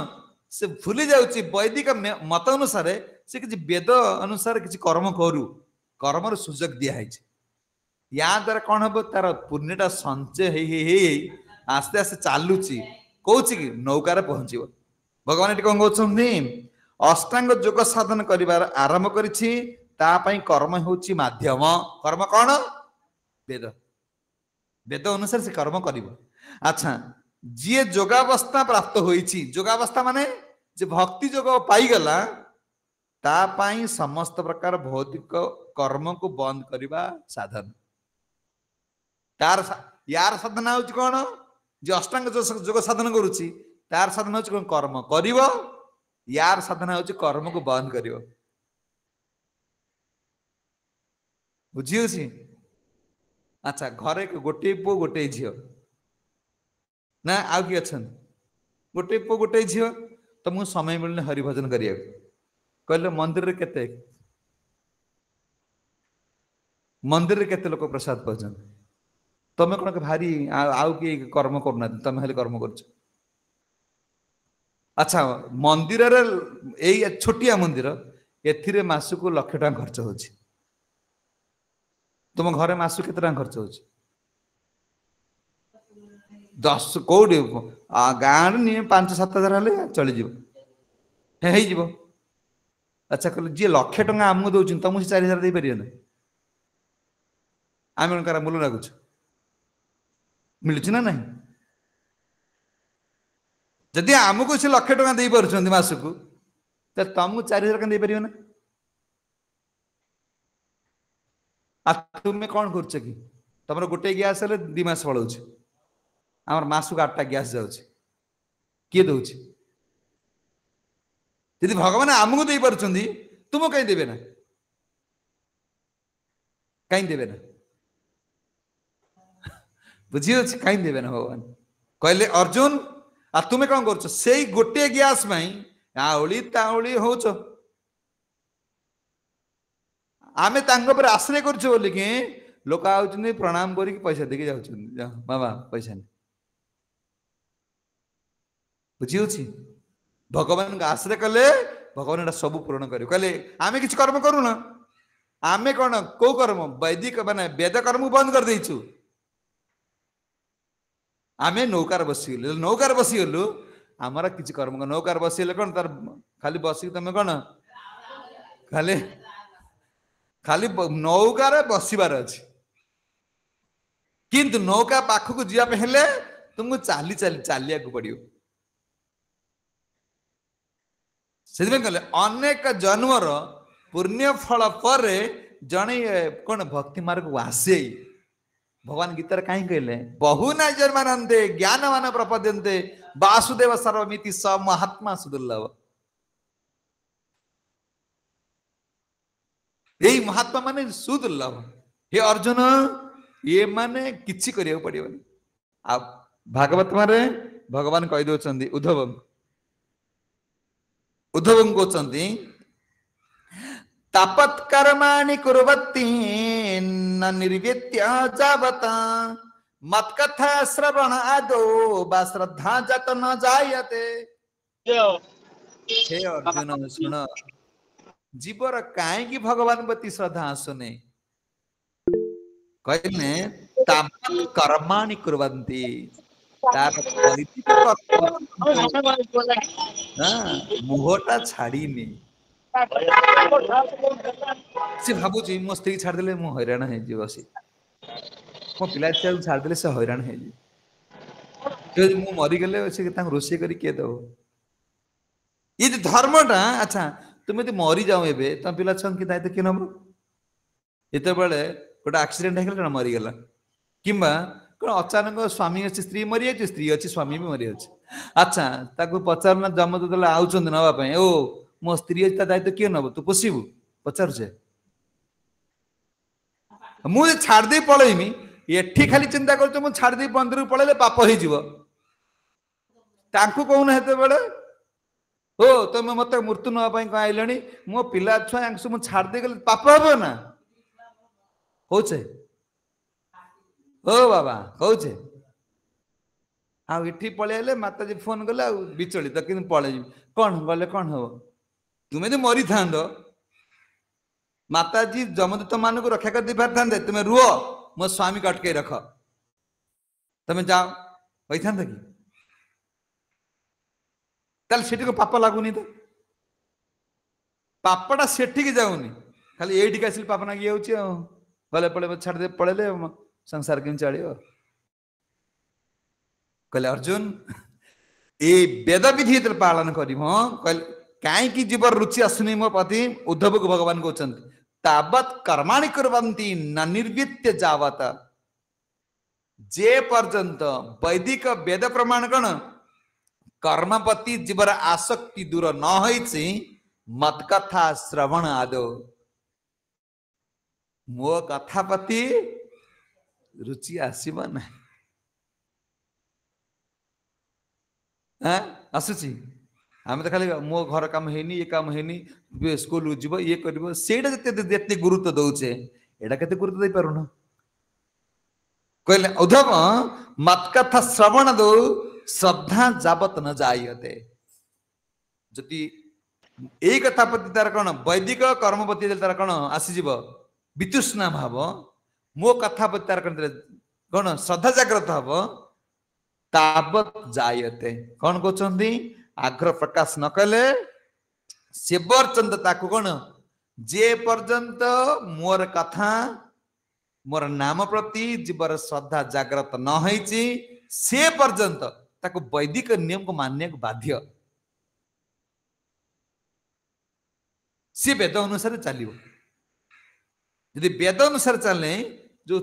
से भूली जाउची वैदिक मत अनुसार से किसी वेद अनुसार किसी कर्म करू कर्मर सुजोग दिया है या द्वारा कौन हम तार पुण्यटा संचय आस्ते आस्ते चलुची कौच कि नौकार पहुंच भगवान ये कौन कहते अष्टांग योग साधन कर आरंभ करिछि कर्म होची माध्यम कर्म कौन वेद वेद अनुसार से कर्म कर अच्छा जी योगावस्था प्राप्त होईछि योगावस्था माने जे भक्ति योग पाईगला तापाई समस्त प्रकार भौतिक कर्म को बंद करवा साधन तार यार साधना होची कौन जे अष्टांग योग साधन करुची तार साधना होची कौन कर्म करिवो यार साधना होची कर्म को बंद करिवो बुझियोछि अच्छा घरे गोटे पु गोटे झियो ना आउ कि अच्छा गोटे पु गोटे झियो तुमको समय मिलने हरिभजन करिया कहले मंदिर रे केते लोक प्रसाद पाउछन तमे कोन भारी आउ कि कर्म करना तमे खाली कर्म करछ अच्छा मंदिर रे एई छोटिया मंदिर एथिरे मासु को लाख टका खर्च होछि तुम घरे मासु केते टका खर्च होछि 10 कोडी गाँव नहीं 5-7 हजार हेले चली जीव अच्छा कहले जी लाख टका आमको दौन तुमको 4 हजार दे पारे ना आम मूल लगुच मिलूँ ना नहीं जदि आमको से लाख टका दे पार्छ मासक तो तुमको 4 हजार दे पार ना तुम्हें कौन कर कि तुम गोटे गैस हेल्ले 2 मास पलाऊ आमर मासक 8टा गैस जाऊँगी किए दौर यदि भगवान आमको दे पार्छ तुम कहीं देवे ना कहीं देवे ना बुझी कहीं देवे ना भगवान कहले अर्जुन आ तुम्हें कौन कर से गोटे गैस आउली ताउली हो आमे पर आश्रय कर लोक आ प्रणाम कर पैसा देके जा बाबा पैसा नहीं बुझी भगवान का आश्रय कले भगवान सब पूरण कर कहले आमे किसी कर्म करूँ आमे कौन कौ कर्म वैदिक माने वेद कर्म बंद कर देचु आमे नौकार बसीगलु नौकार बसीगलु आमर किसी कर्म नौकार बसीगले कौन तार खाली बसिक तुम कौन खाली खाली नौकार बसबार अच्छी किंतु नौका पाखक जावाई हेले तुमको चाली चाली चलिया पड़ो से कहले अनेक जन्मर पुण्य फल पर जड़े कौन भक्ति मार्ग को आसे भगवान गीतार कहीं कहले बहु न जन्मानंदे ज्ञानवान प्रपद्यन्ते वासुदेव सर्वमिति स महात्मा सुदुर्लभ यही महात्मा माने सुदुर्लभ हे अर्जुन ये माने किछि करिया पड़िबनी आ भागवत मारे भगवान कहि दोचंदी उद्धव कहते तापत कर्माणि कुर्वन्ति न निर्वेत्य जावता मत कथा श्रवण आदो बा श्रद्धा जत न जायते हे अर्जुन सुन जीवर काहे भगवान प्रति श्रद्धा आसुने कहने तापत कर्माणि कुर्वन्ति तार मुहटा छाड़ीनी से भावुची मो स्त्री छाड़देले मु हैरान है बसी मो पिला छाड़देले से हैरान है मु मरीगले से रोषे कर किए दब ये धर्मटा अच्छा तुम यदि मरी जाओ ए तुम पिला छुआ कि दायित्व किए नब ये गोटे आक्सीडेट हो मरीगला कि कौन अचानक स्वामी अच्छी स्त्री मरी जाए स्त्री अच्छी स्वामी भी मरी जाए अच्छा ताको पचार जम जो आउन नापी ओ मो स्त्री अच्छी दायित्व किए नब तू पोषबू पचारे मुझे छाड़दे पलैमी एठी खाली चिंता कर छाड़दे मंदिर पलैले पाप हो कहना हेत ओ तुम मत मृत्यु नापी कौन आइल मो पिला छुआ मुझे छाड़दे गले पाप हे ना कौचे ओ बाबा कौचे आउ एठी पळेले माताजी फोन कले आ विचलित कि पळे कौन गले कौन हो तुम्हें तो मरी था माताजी जमदूत मान को रक्षा कर दी पार था तुम्हें रुह मो स्वामी को अटके रख तुम्हें जाओ कही था कि ताल सेठी को पाप लगुनि तो पापटा सेठी की जाऊनी खाली एठी आसिल पाप नागी जाउची गले पळे छाड़ दे पळेले संसार केम चलियो कहले अर्जुन ए वेद विधि पालन करी कहीं जीवर रुचि आसुनी मो पति उद्धव को भगवान कहते तावत कर्माणि कुर्वन्ति न निर्वित्य जावत जे पर्यंत वैदिक वेद प्रमाण कौन कर्मपति जीवर आसक्ति दूर न होइछि मत कथा श्रवण आदो मो कथा पति रुचि आसीब ना आसुची आम तो खाली मो घर काम हैनी ये काम हैनी स्कूल जीव ये कर से गुरुत्व दौचे एटा के गुरुत्व दे पारुन कहले उद्धव मत कथा श्रवण दो श्रद्धा जावत न जायते जदि यही कथा प्रति तार कौन वैदिक कर्म प्रति तार कौन आसीज वितृष्णा भाव मो कथा प्रति तार कौन श्रद्धा जागृत हम तावत जायते कौन कहते आग्रह प्रकाश न कले से पर्यंत ताकू कौन जे पर्यंत मोर कथा मोर नाम प्रति जीवर श्रद्धा जागृत न होइछि से पर्यंत ताकू वैदिक नियम को मानने को बाध्य सी वेद अनुसार चलियो यदि वेद अनुसार चलने जो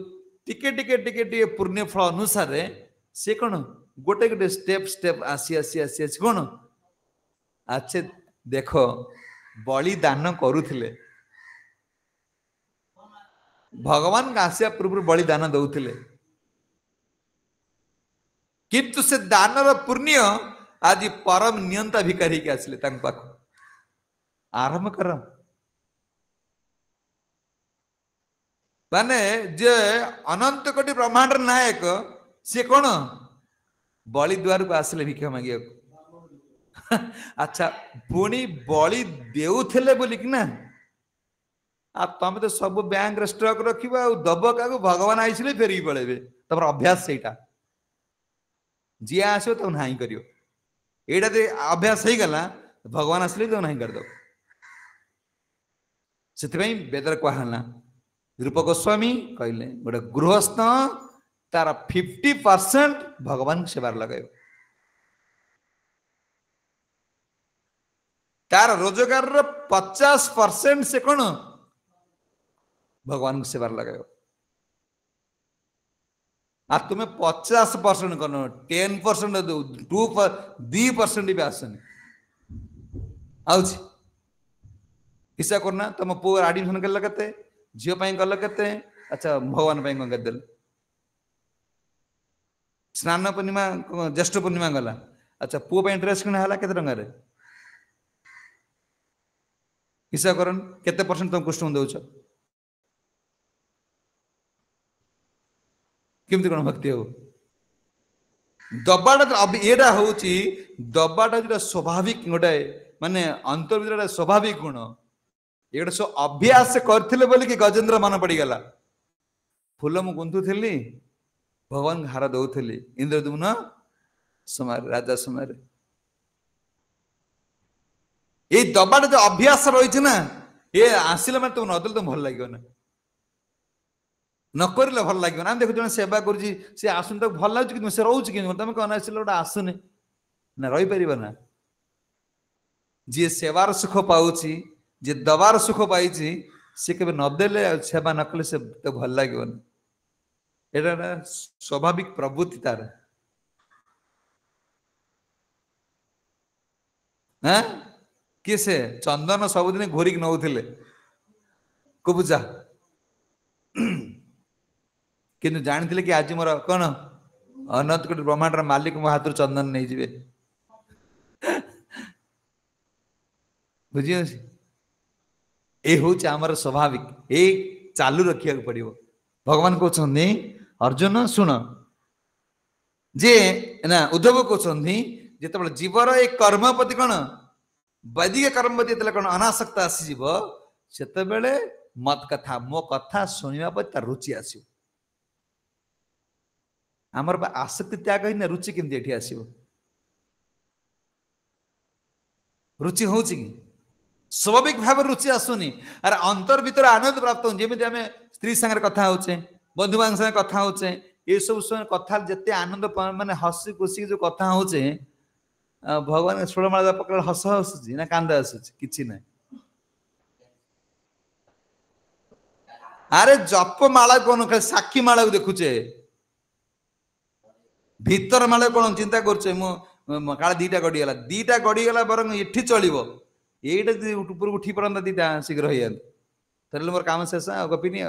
टिके टिके टिके टिके पुण्य फल अनुसार से कौन गोटे गोटे स्टेप स्टेप आसी आसी आसी आसी कौन अच्छे देख बलिदान करुले भगवान का आसिया पूर्व बलिदान दौले किंतु से दानर पुण्य आज परम नियंता भिकारी के आसिले पाख आरंभ कर माने जे अनंत कोटि ब्रह्मांड नायक सी कौन बलि द्वार को आसिले भिक्षा मांगे अच्छा पुणी बलि देउथिले बोली कि ना आ तमे तो सब बैंक स्टॉक रखिबा आ दब का भगवान आइसिले फेरी पळेबे तमर अभ्यास सेटा जी आसो तो नाही करियो एटा दे अभ्यास हे गला भगवान आसिले तो नाही कर दो सेति वेदर कहला रूप गोस्वामी कहले गोटे गृहस्थ तार 50% भगवान सेवार लगायो तार रोजगार 50% से कौन भगवान को सेवार लगायो आ तुम्हें 50% कौन 10% दो 2% भी आसनी आउच हिस्सा करना तुम पुअर एडमिशन कर लगते झील कल के अच्छा भगवान कौन कर स्नान पूर्णिमा ज्येष्ठ पूर्णिमा गला अच्छा पुओ ड्रेस किणा है केते टंगा हिसाब करन केते परसेंट तुम कृष्ण दौच केमती कौन भक्ति हो दबाटा एटा हूँ दबाटा जो स्वाभाविक गोटे माने अंतर भीतर स्वाभाविक गुण ये गोटे सब अभ्यास करथिले बोली कि गजेंद्र मन पड़गला फूल मु गुंथुली भगवान हार दौली इंद्रदुम्न समय राजा समय ये दबाटा जो अभ्यास रही ना ये आसिले मैं तुम नदेल तुम भल लगे ना नकर भल लगे ना देख जो सेवा कर आसन तक भल लगे कि से रोच कि तुम कौन आस गोटे आसुनि ना रही पार ना जी सेवार सुख पाऊँ जी दबार सुख पाई सी के नदेले सेवा नकले से तो भल लगे एटा स्वाभाविक प्रवृत्ति तार किए से चंदन सबुदिन घोरिक नौले को पूजा किंतु जानी कि आज मोर कौन अनंत कोटि ब्रह्मांड मालिक मो हाथ चंदन नहीं जीवे बुझी ये हूँ आमर स्वाभाविक ये चालू रखा पड़ो भगवान कहते अर्जुन सुन जे ना उद्धव कहते जिते जीवर ए कर्म प्रति कौन वैदिक कर्म प्रति कौन अनासक्त आसीज से मत कथा मो कथा शुणा पर तार रुचि आसो आमर आसक्ति त्याग ही रुचि केमती आसो रुचि हूँ कि स्वाभाविक भाव रुचि आसुनी अरे अंतर भीतर आनंद प्राप्त हो जमी आम स्त्री सागर कथा होचे बंधु मान संगे कथा होचे ये सब समय कथा जिते आनंद माने हसी खुशी जो कथा होचे भगवान षोलमाला पकड़ हस आसूची ना कांदा आसूची किछि ना अरे जप माला कौन साक्षी माला को देखुचे भीतर माला कौन चिंता करछे मो काला दीटा गड़ीगला बरं एठी चलिबो एटा ऊपर उठी पड़ता दीटा शीघ्र हो जाए मोर काम शेष गपिनी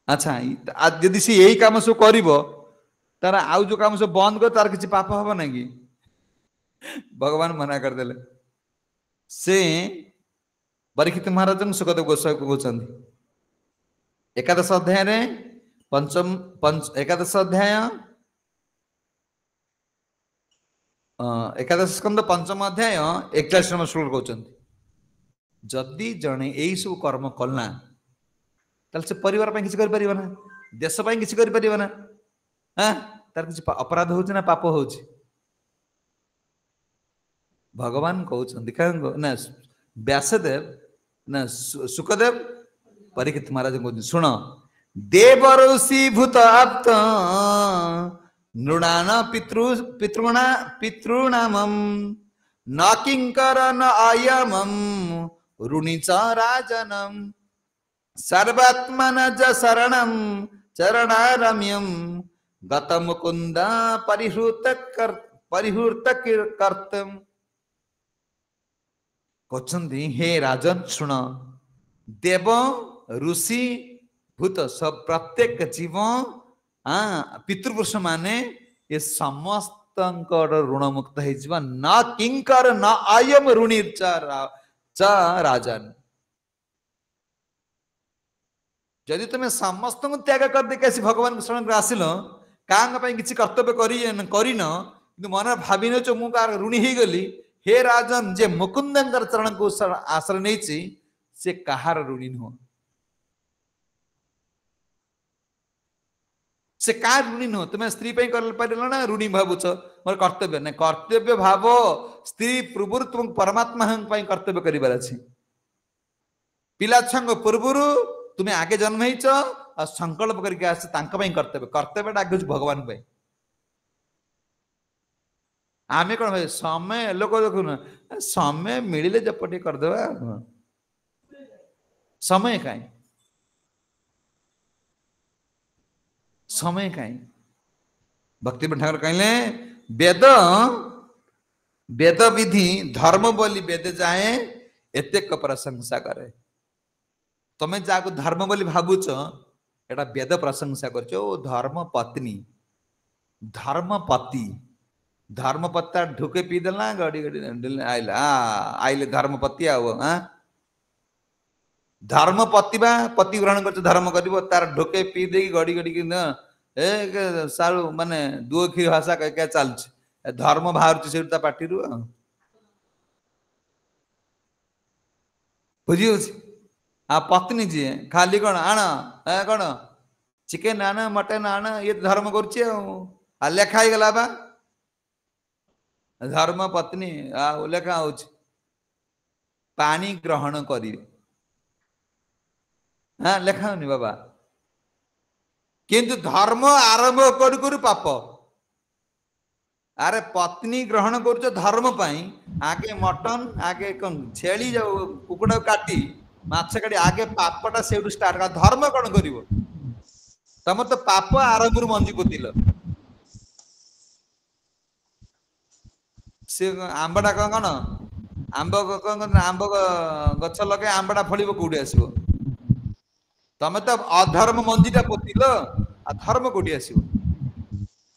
अच्छा यदि सी यही काम सब कर तार आउ जो काम सब बंद कर तार किसी पाप हम ना कि भगवान मना करदे से परीक्षित महाराज सुखदेव गोस्वामी को कहते एकादश अध्याय रे एकादश अध्याय एकादश स्कंद पंचम अध्याय 41 नंबर श्लोक कहते जदि जड़े यही सब कर्म कला से परिवार किसी कर परिबा ना देश किसी कर परिबा ना हाँ तार किसी अपराध हो ना पाप हो भगवान कहते ना व्यासदेव ना सुखदेव परीक्षित महाराज कहते शुण देवऋषि भूत आप्त नृणान पितृणामम न किंकर न आयमम ऋणी च राजनम सर्वात्मन ज शरणम चरणारम्यम गत मुकुंद परिहृत कर्तम कहते हे राजन शुण देव ऋषि भूत सब प्रत्येक जीव पितृपुरुष माने ये समस्त ऋण मुक्त हो न किंकर न आयम ऋणी च राजन जदि तुम्हें समस्त त्याग कर दे कैसे भगवान शरण आसिल क्या किसी कर्तव्य करन मन भावी न मु ऋणी हो गली हे राजन जे मुकुंद चरण को आश्रय नहीं से कहार ऋणी नुह से का ऋणी नुह तुम्हें स्त्री कर ना ऋणी भावुच मोर कर्तव्य ना कर्तव्य भाव स्त्री पूर्व तुम परमात्मा कर्तव्य कर पिला छुआ पूर्व तुम्हें आगे जन्म हो संकल्प करके कर्तव्य कर्तव्य आगे भगवान आमे कौन भाई समय लोक देखुन समय मिले जपटे करदे समय कहीं समय कहीं भक्ति ठाकुर कहले वेद वेद विधि धर्म बोली वेद जाए एतेक प्रशंसा करे तमें जाको धर्म बोली भावुच एटा वेद प्रशंसा कर धर्म पत्नी धर्म पति धर्मपत्ता ढुके पीदेला गड़ी गड़ी आइले आइले धर्मपति धर्मपति बा पति ग्रहण कर धर्म कर तार ढोके पी दे गड़ी गड़ी सारू माने दुओ खीर भाषा क्या चल धर्म बाहर से पार्टी बुझी आ पत्नी जी खाली कौन आण कौन चिकेन आण मटन आण ये धर्म कर लेखा ही गला बा धर्म पत्नी लेखा हो पानी ग्रहण करें हाँ लेखा होनी बाबा किंतु धर्म आरंभ कर पाप अरे पत्नी ग्रहण कर धर्म पाई आगे मटन आगे कौन छेली जाओ कुकुड़ा काटी माछ काटी आगे पापटा से स्टार्ट कर धर्म कौन कर तुम तो पाप आरंभ मंजी पोतिल से आंबटा कौन आंब आंब गछ लगे आंबटा फल कौटी आसो तमें तो अधर्म मंजीटा पोतिल आ धर्म कौटी आसो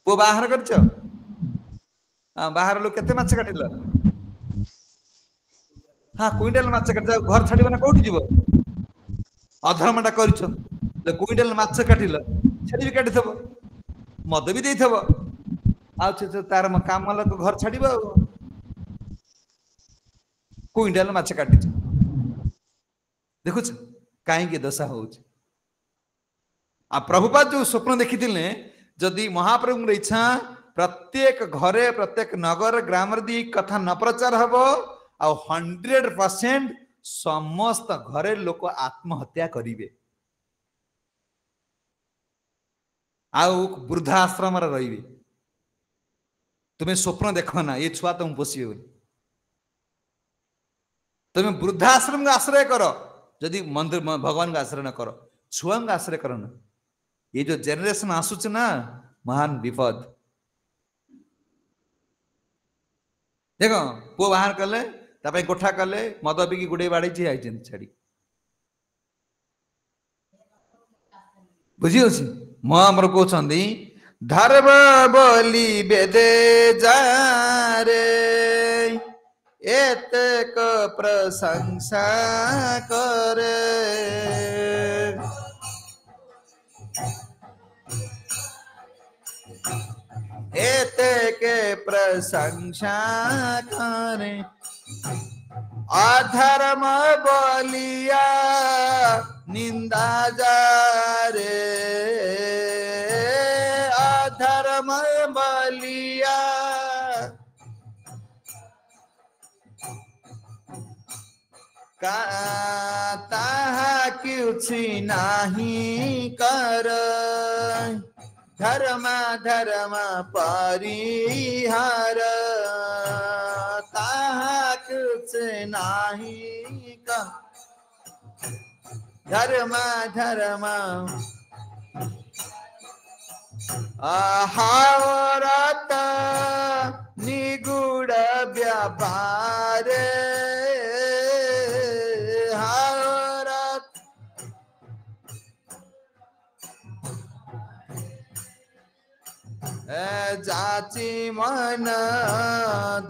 पु बाहर कर बाहर लोग केते माछ काटिल हाँ क्विंटाल माछ काट घर छाड़ ना कौटी जीव अधर्मटा कर क्विंटाल माछ काटिल छाड़ी भी काटी थबो मद भी देई थबो आ तार काम लोक घर छाड़ब क्विंटाल माछ काटी देखुच कहीं दशा हो प्रभुपाद जो स्वप्न देखी जदि महाप्रभु इच्छा प्रत्येक घरे प्रत्येक नगर ग्राम कथा न प्रचार हम आ 100% समस्त घरे लोक आत्महत्या करेंगे आउ वृद्धाश्रम रे तुम्हें स्वप्न देख ना ये छुआ तुम पोषे तुम्हें वृद्धाश्रम का आश्रय कर जदि मंदिर भगवान का आश्रय न कर छुआ का आश्रय कर ना ये जो जेनरेशन आसूच ना महान विपद देख पुओ बाहर कले कोठा कले मद बिकी गुड़े बाड़ी छाड़ी बुझी अच्छी महामर कहते धर्म बोली बेदे जा रे एतेक प्रशंसा करे एतेक प्रशंसा करे अधर्म बोलिया निंदा जा रे अधर्म बोलिया ताहा किछि नाही कर धर्म धर्म परिहार ताहा किछि नाही कर धर्म धर्म आहारत निगूढ़ व्यापार जाची मन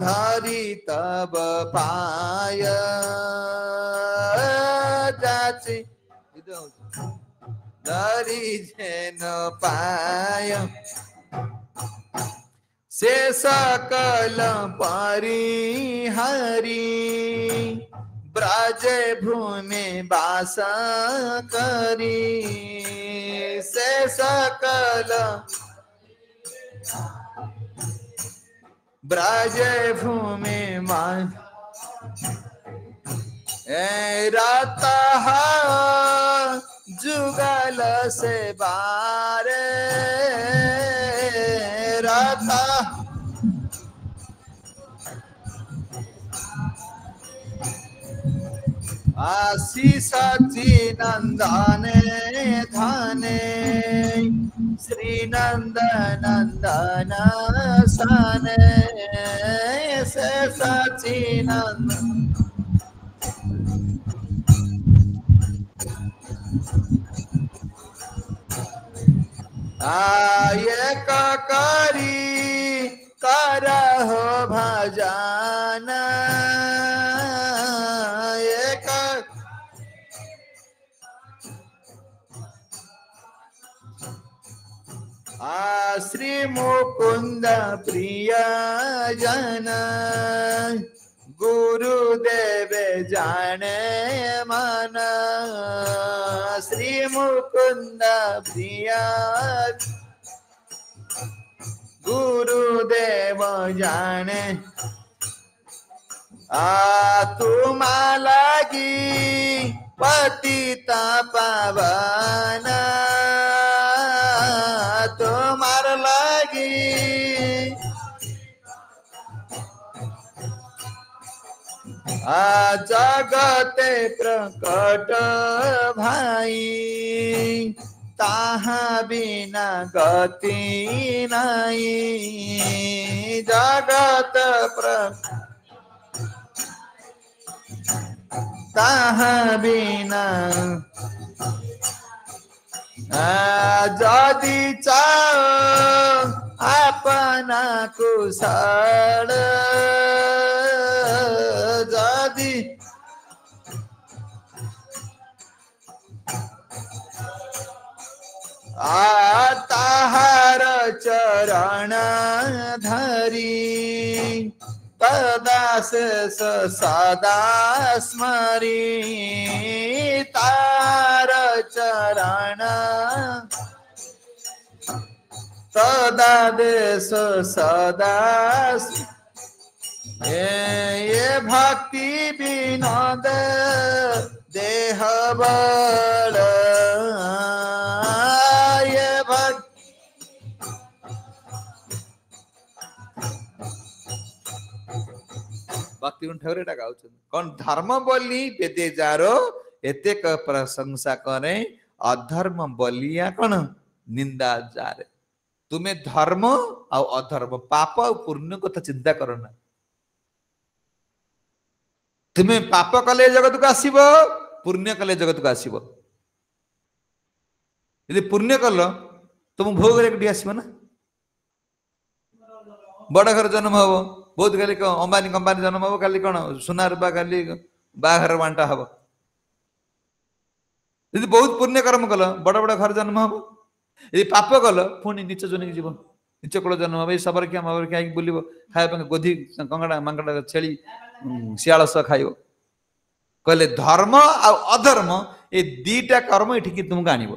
धरी तब पाय जाची धरी जेन पाय से सकल परिहरी ब्रज भूमि वास करी से सकल ब्रज भूमि रात जुगल से बारे रात आशीष नंदने धने श्री नंद नंदन सने से सचिनंद आये करी करहो भजन एक श्री मुकुंद प्रिय जन गुरुदेव जाने मन श्री मुकुंद प्रिय गुरुदेव जाने तुम लगी पतिता पावन तुम्हार लगी जगते प्रकट भाई ताहा बिना गति नहीं जगत ताहा बिना जदि चाओ अपना कुशल जदि चरण धरी तदा शेष सदा स्मरी तार चरण तदा देश सदा ये भक्ति विनोद देह बल ये भक्ति भक्ति ठाकुर एटा गाउछन कोन धर्म बोली बेदे जारो एते क प्रशंसा करे अधर्म बोलिया कोन निंदा जारे तुम्हें धर्म आ अधर्म पाप और पुण्य कथा चिंता करो ना तुम्हें पाप कले जगत को आसीबो पुण्य कले जगत को आसीबो यदि पुण्य कल तुम भोग रे आसीबो ना बड़ घर जन्म हबो बहुत खाली अंबानी कंपानी जन्म हबो खाली कोन सोना रूपा खाली बाहर बांटा हबो यदि बहुत पुण्य कर्म कल बड़ बड़ घर जन्म हबो यदि पाप कल पुणी नीच जन की जीव नीच कूल जन्म हम सबर क्या मबर क्या बुल खाया गोधी कंगड़ा मांगड़ा छेली शियाल सह खाइब कहले धर्म आ अधर्म ये दीटा कर्म ये तुमको आनिब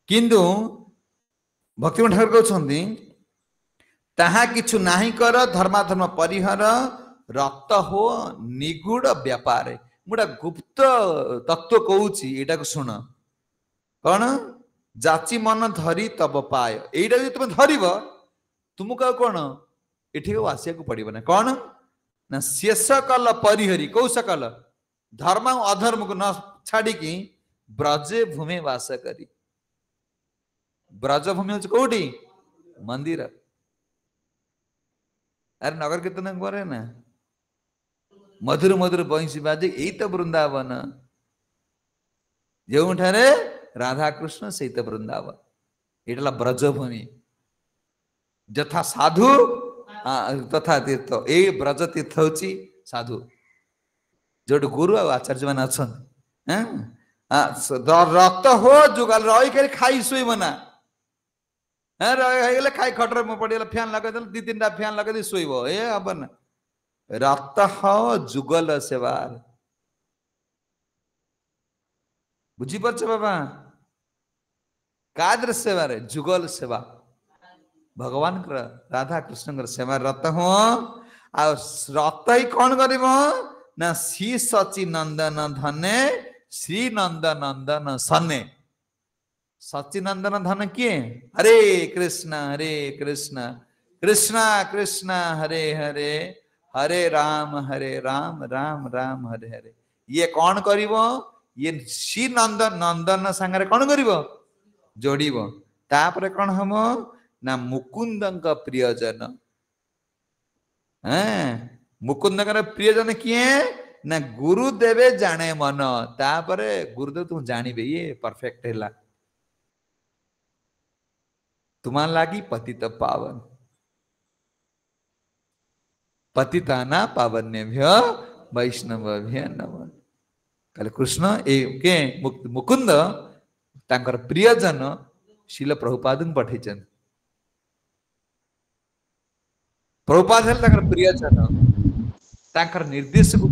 किंतु भक्ति ठाकुर कहते ताहा किछु नाही कर धर्माधर्म परिहर रक्त हो निगूढ़ व्यापार मुड़ा गुप्त तत्व कहूची एटा को सुन कौन जाची मन धरी तब पाय एटा जो तुम धरिब तुमको कौन एठी को आसिया को पड़िबो ना कौन ना शेष कल परिहरी कौ सकल धर्म अधर्म को न छाड़ी की ब्रजे भूमि वास करी ब्रज भूमि हो कोठी मंदिर अरे नगर कीर्तन करे ना मधुर मधुर बंशी बाजे यही तो वृंदावन जो राधा कृष्ण सहित वृंदावन ये ब्रजभूमि जथा साधु तथा तीर्थ ये ब्रज तीर्थ हूँ साधु जो गुरु आचार्य मैंने अच्छा रक्त हो जुगाल रही खाई शुब ना रही खाई खटर पड़ेगा फैन लगे दी तीन टा फैन लगे शुब ये हम ना रक्त हो जुगल सेवार बुझीपार बाबा काद्र सेवा रे जुगल सेवा भगवान राधा कृष्ण सेवा रत हो रत ही कौन कर ना श्री सची नंदन धने श्री नंद नंदन सने सची नंदन धन किए हरे कृष्ण कृष्ण कृष्ण हरे हरे हरे राम राम राम हरे हरे ये कौन करिवो ये श्री नंदन नंदन सांगरे कौन करिवो जोड़ीब तापरे कौन हम ना मुकुंद प्रियजन मुकुंद प्रियजन किए ना गुरुदेव जाने मन तापरे गुरुदेव तुम जानबे ये परफेक्ट है तुम लगी पतित पावन पतिताना पावन्यभ्य वैष्णवभ्य नमः कहले कृष्ण के मुकुंद तांकर प्रियजन शिल प्रभुपाद पठे प्रभुपाद प्रियजन तांकर निर्देश को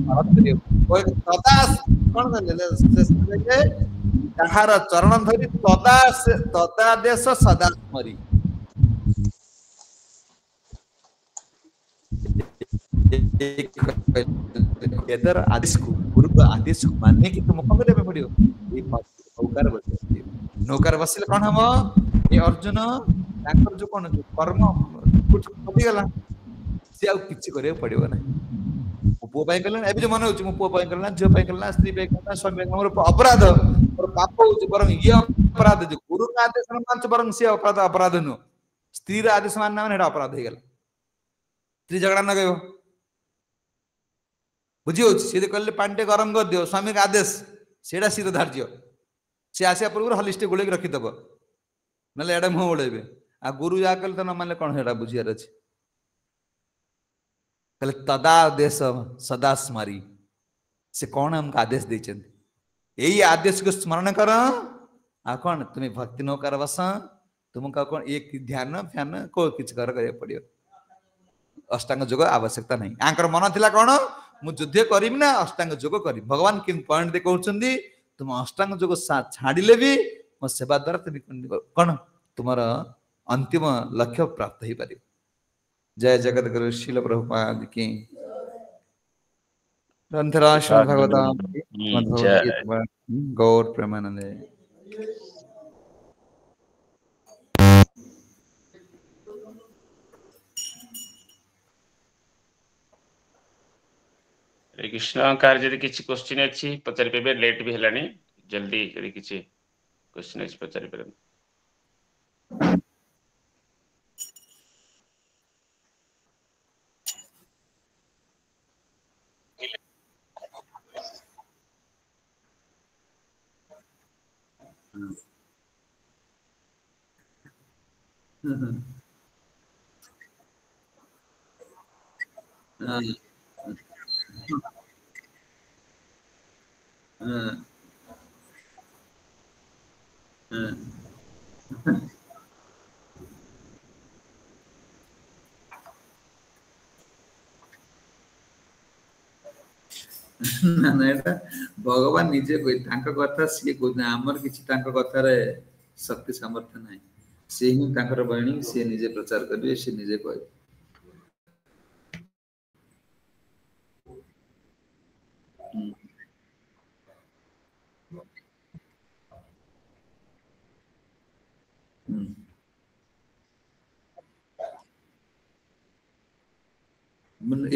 ताहार चरण धरी तदादेश सदा स्मरी आदेश को गुरु को आदेश को मानने की तुम कौन देवे पड़ियो नौकार बसिले नौकार बसिले कौन हम ये अर्जुन ताकर जो कौन जो कर्म कुछ कटी गला से आ किछि करे पड़ियो ना पुओ पाई कला एबे जो मन होची मो पुओ पाई कला झियो पाई कला स्त्री पाई कला स्वामी हमर अपराध और पाप होची बरं ये अपराध जो गुरु का आदेश मान बरं से अपराध नु स्त्री रा आदेश मान ना हेडा अपराध हे गेला स्त्री झगड़ा न गयो बुझियो सी कहले पांटे गरम कर दियो स्वामी का आदेश सेड़ा सिर धार्य सी आसिया पूर्व हलिस्ट गोल रखीदब ना एडा मुह ओड़े आ गुरु जा कल तो न मानले कौन हेडा बुझियार अच्छे कहले तदा आदेश सदा स्मरी से कौन हमको आदेश देते यही आदेश को स्मरण कर आ कौन तुम्हें भक्ति नौकार बस तुमको कौन एक ध्यान फ्यान को किछ कर पड़ियो अष्टांग योग आवश्यकता नहीं आंकर मन थिला कौन मु युद्ध करिम ना अष्टांग योग करिम भगवान किन पॉइंट दे कहउछंदी तुम अष्टांग योग छाड़िले भी मो सेवा द्वारा तुम कौन तुमर अंतिम लक्ष्य प्राप्त हो पार जय जगत गुरु शील प्रभुपाद की ग्रंथराज श्रीमद् भागवतम श्रीमद् भगवद गीता गौर प्रेमानंदे हरे कृष्ण कार जदि किछि क्वेश्चन अछि पचारि पेबे लेट भी हेलानी जल्दी जदि किछि क्वेश्चन अछि पचारि पेबे ना ना एटा भगवान निजे कोइ तांका कथा से को हमर किछि तांका कथा रे शक्ति सामर्थ्य नाही से ही तांकर वाणी से निजे प्रचार करबे से निजे कहै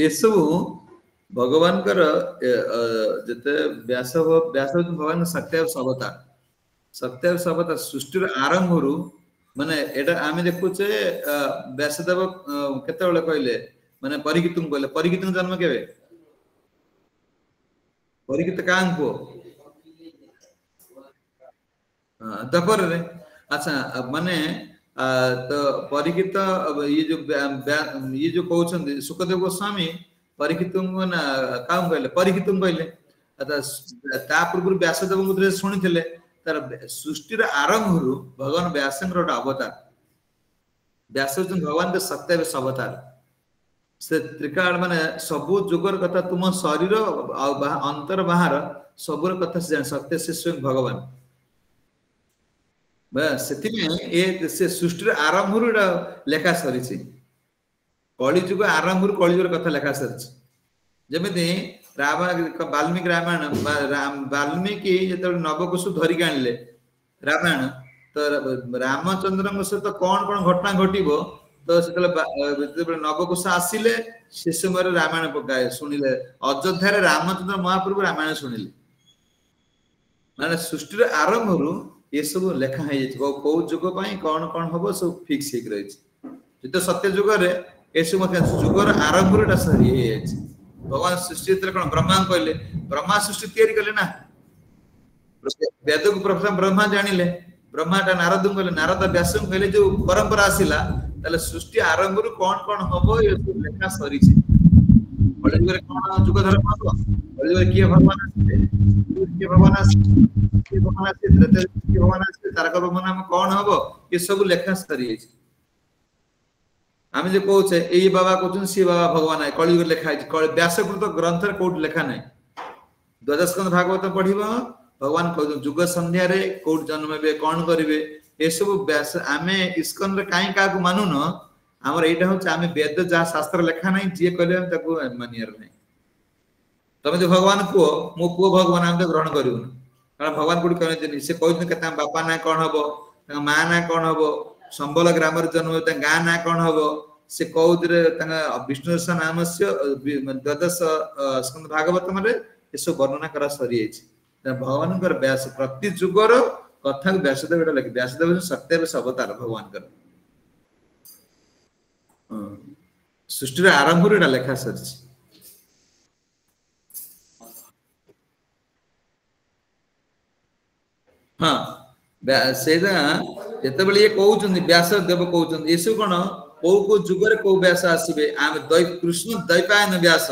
एसबु भगवान कर जते व्यास भगवान सत्य अवतार सृष्टि आरंभ रु माने एटा आमे देखुचे व्यासदेव केते बेले कहले माने परिकितुम कहले परिकितुम जन्म केबे परिकित कान को दपर रे अच्छा माने तो परिकित ये जो कहउछन सुखदेव गोस्वामी परिकितुम ना काम कहले परिकितुम कहले ता पूर्व व्यासदेव मुद्रे सुनिथिले तार सृष्टि रे आरंभ रु भगवान व्यासंकर अवतार व्यास भगवान के सत्य अवतार से त्रिकाल माने सबु जुगर कथा तुम शरीर अंतर बाहर सबुर कथा से सत्य से स्वयं भगवान बस से सृष्टि आरंभ रु लेखा सरी कली जुग आरंभ रु कली जुग कथा लेखा सरी जमिति वाल्मीकि रामायण वाल्मीकि जो नवकुश धरिक आनिले रामायण तो रामचंद्र सहित कौन कौन घटना घटिबो तो से नवकुश आसिले से समय रामायण पकाए शुणिले अयोध्या रामचंद्र महाप्रभु रामायण शुणिले माने सृष्टि आरंभ रु ये सब लेखा है कौ जुग कौन कौन हम सब फिक्स हो रही तो सत्य जुग ये सब जुगर आरंभ रु सरी भगवान सृष्टि कौन ब्रह्मा कहले ब्रह्मा सृष्टि तैयारी कले ना वेद को प्रथम ब्रह्मा जानिले ब्रह्मा नारद कहले नारद व्यास कहले जो परंपरा आसिला ताले सृष्टि आरंभ रु कौन हबो ये सब लेखा सरी कलियुग रे कौन जुग धर्म हबो कलियुग रे किए भगवान आसे किए भगवान आसे भगवान आसे तारक ब्रह्म नाम कौन हबो ये सब लेखा सरी आमे जे कहउछे एई बाबा कहउछन सी बाबा भगवान है कलियुग लेखा है व्यासकृत ग्रंथ रे कोड लेखा नै द्वादश स्कंद भागवत पढिबो भगवान कहउछन जुग संध्या रे कोड जन्मबे कोन करिवे ए सब व्यास आमे इस्कन रे काई का को मानु न हमर एटा होछ आमे वेद जा शास्त्र लेखा नै जे कहले ताको मानियर नै तमे जे भगवान को मो को भगवान हम ग्रहण करियो कारण भगवान कोड कहने जे से कहउछन केता बापा ना कोन हबो ता मां ना कोन हबो संबल ग्राम रे जन्म ता गा ना कोन हबो से कौदरे विष्णु नाम से द्वादश स्कंद भागवत रे ये वर्णना करा सरी भगवान व्यास प्रति जुगर कथा व्यासदेव एटा लिखि व्यासदेव सत्य अवतार भगवान कर सृष्टि आरंभ रे लेखा सरी हाँ सेदा जते बेले ये कहउछन व्यासदेव कहउछन एसु कोन को जुगर को व्यास आसीबे आम कृष्ण दैपायन व्यास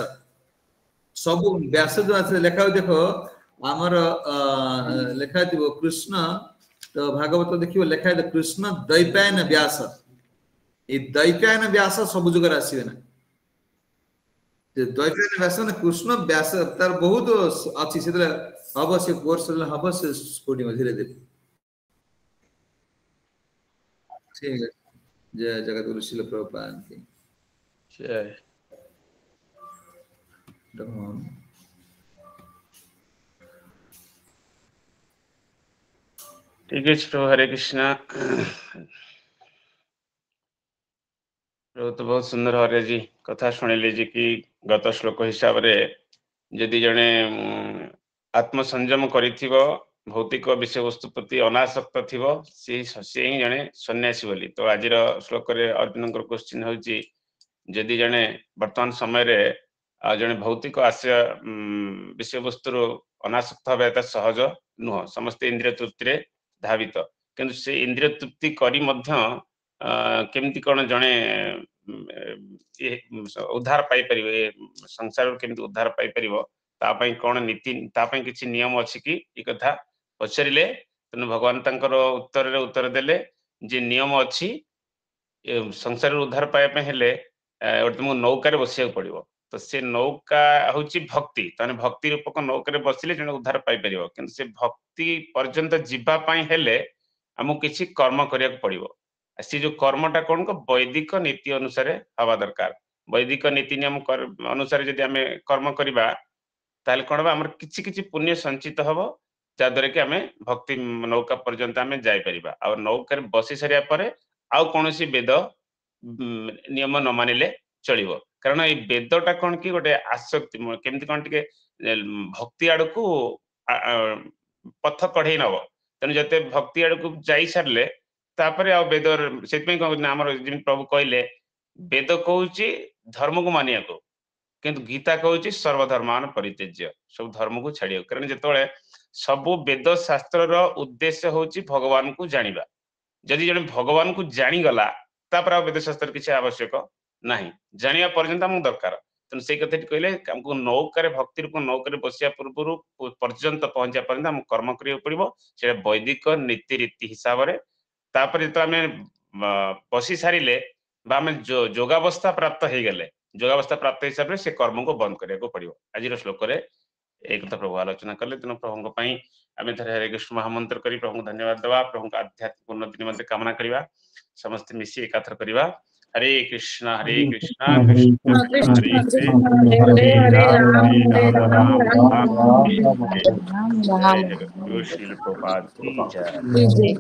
सब व्यास जो आसे लेखा देखो हमर लेखा दिबो कृष्ण तो भागवत देखियो लेखा है कृष्ण दैत्यायन व्यास ए दैत्यायन व्यास सब जुगर आसीबे ना जे दैत्यायन व्यास ने कृष्ण व्यास तार बहुत अछि से अवश्य कोर्स हब से स्कूटी में धीरे धीरे ठीक है जय जगतगुरु शिल प्रभुपाद की जय धम्म ठीक है प्रभु हरे कृष्णा तो बहुत सुंदर हरे जी कथा शुणिले जी कि गत श्लोक हिसाब रे जदि जने आत्म संयम करिथिबो भौतिक विषय वस्तु प्रति अनासक्त थिबो से ही जने सन्यासी बोली तो आज श्लोक रे अर्जुन क्वेश्चन होची जदि जने वर्तमान समय रे जने भौतिक आशय विषय वस्तु अनासक्त हबे त सहज नुह समस्त इंद्रिय तृप्ति रे धावित किंतु से इंद्रिय तृप्ति करी मध्य केमती कौन जड़े उद्धार पाई परिवे संसार केमती उद्धार पाई परिवो तापई कौन नीति तापई किछि नियम अछि कि ई कथा पछरिले तने भगवान तांकर उत्तर देले जे नियम अछि संसार उद्धार पाए पे हेले तुमको नौका रे बसिया पड़िवो तो से नौका होची भक्ति तने भक्ति रूपक नौका रे बसिले जने उद्धार पाई परिवो किंतु से भक्ति पर्यंत जीवा पाई हेले हमको किछि कर्म करिया पड़िवो से जो कर्मटा कौन को वैदिक नीति अनुसार हवा दरकार वैदिक नीति नियम अनुसार जदि आम कर्म करवा ताले कौन बा हमर किछि किछि पुण्य संचित हबो जाद्वारा कि आम भक्ति नौका पर्यंत आम जाई परिबा आ नौका रे बसी सरिया परे आउ कोनोसी वेद नियम न मानिले चलिबो कारण ए वेदटा कौन कि गोटे आसक्ति केमती कौन टिके भक्ति आड़ को पथ कढ़ई नब तेणु जते भक्ति आड़ को जाई सारले तापर आ वेद से प्रभु कहले वेद कहूँ धर्म को मानिया को किंतु गीता कहूँ सर्वधर्मान परित्यज्य सब धर्म को छाड़िया कारण जिते सबु वेद शास्त्र उद्देश्य होची भगवान को जानिबा जदि जने भगवान को जानीगला तापर आ वेद शास्त्र किसी आवश्यक नहीं जानिया पर्यंत आमको दरकार तेणु से कथा कहले हमको नौकार भक्ति रूप नौकार बसिया पूर्व पर्यंत पहुंचा पर्यंत आम कर्म करिया पड़िबो से वैदिक नीति रीति हिसाब से तापर जो आम बसी सारे जोगावस्था प्राप्त हो गले जोगावस्था प्राप्त हिसाब से कर्म को बंद करने को पड़ो आज श्लोक एक कथा प्रभु आलोचना कले तेणु प्रभु आम थे हरे कृष्ण महामंत्र कर प्रभु धन्यवाद देवा प्रभु आध्यात्मिक उन्नति निमंते कामना करवा समस्त मिसी एकाथर करवा हरे कृष्णा कृष्ण कृष्ण हरे हरे हरे राम राम जय जगत श्रील प्रभुपाद की जय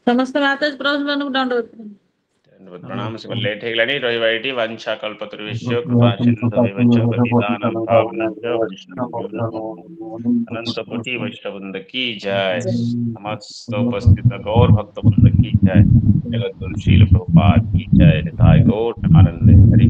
समस्त माता प्रभु दंड प्रणाम से लेट है गलानी रहिबा एटी वांछा कल्पतरुश्य कृपा सिंधु विवच प्रतिदानं भावनश्च वैष्णव अनंत कोटि वैष्णववृंद की जय समस्त उपस्थित गौर भक्त वृंद की जय जगत गुरु शील प्रभुपाद की जय निताय गौर आनंद हरि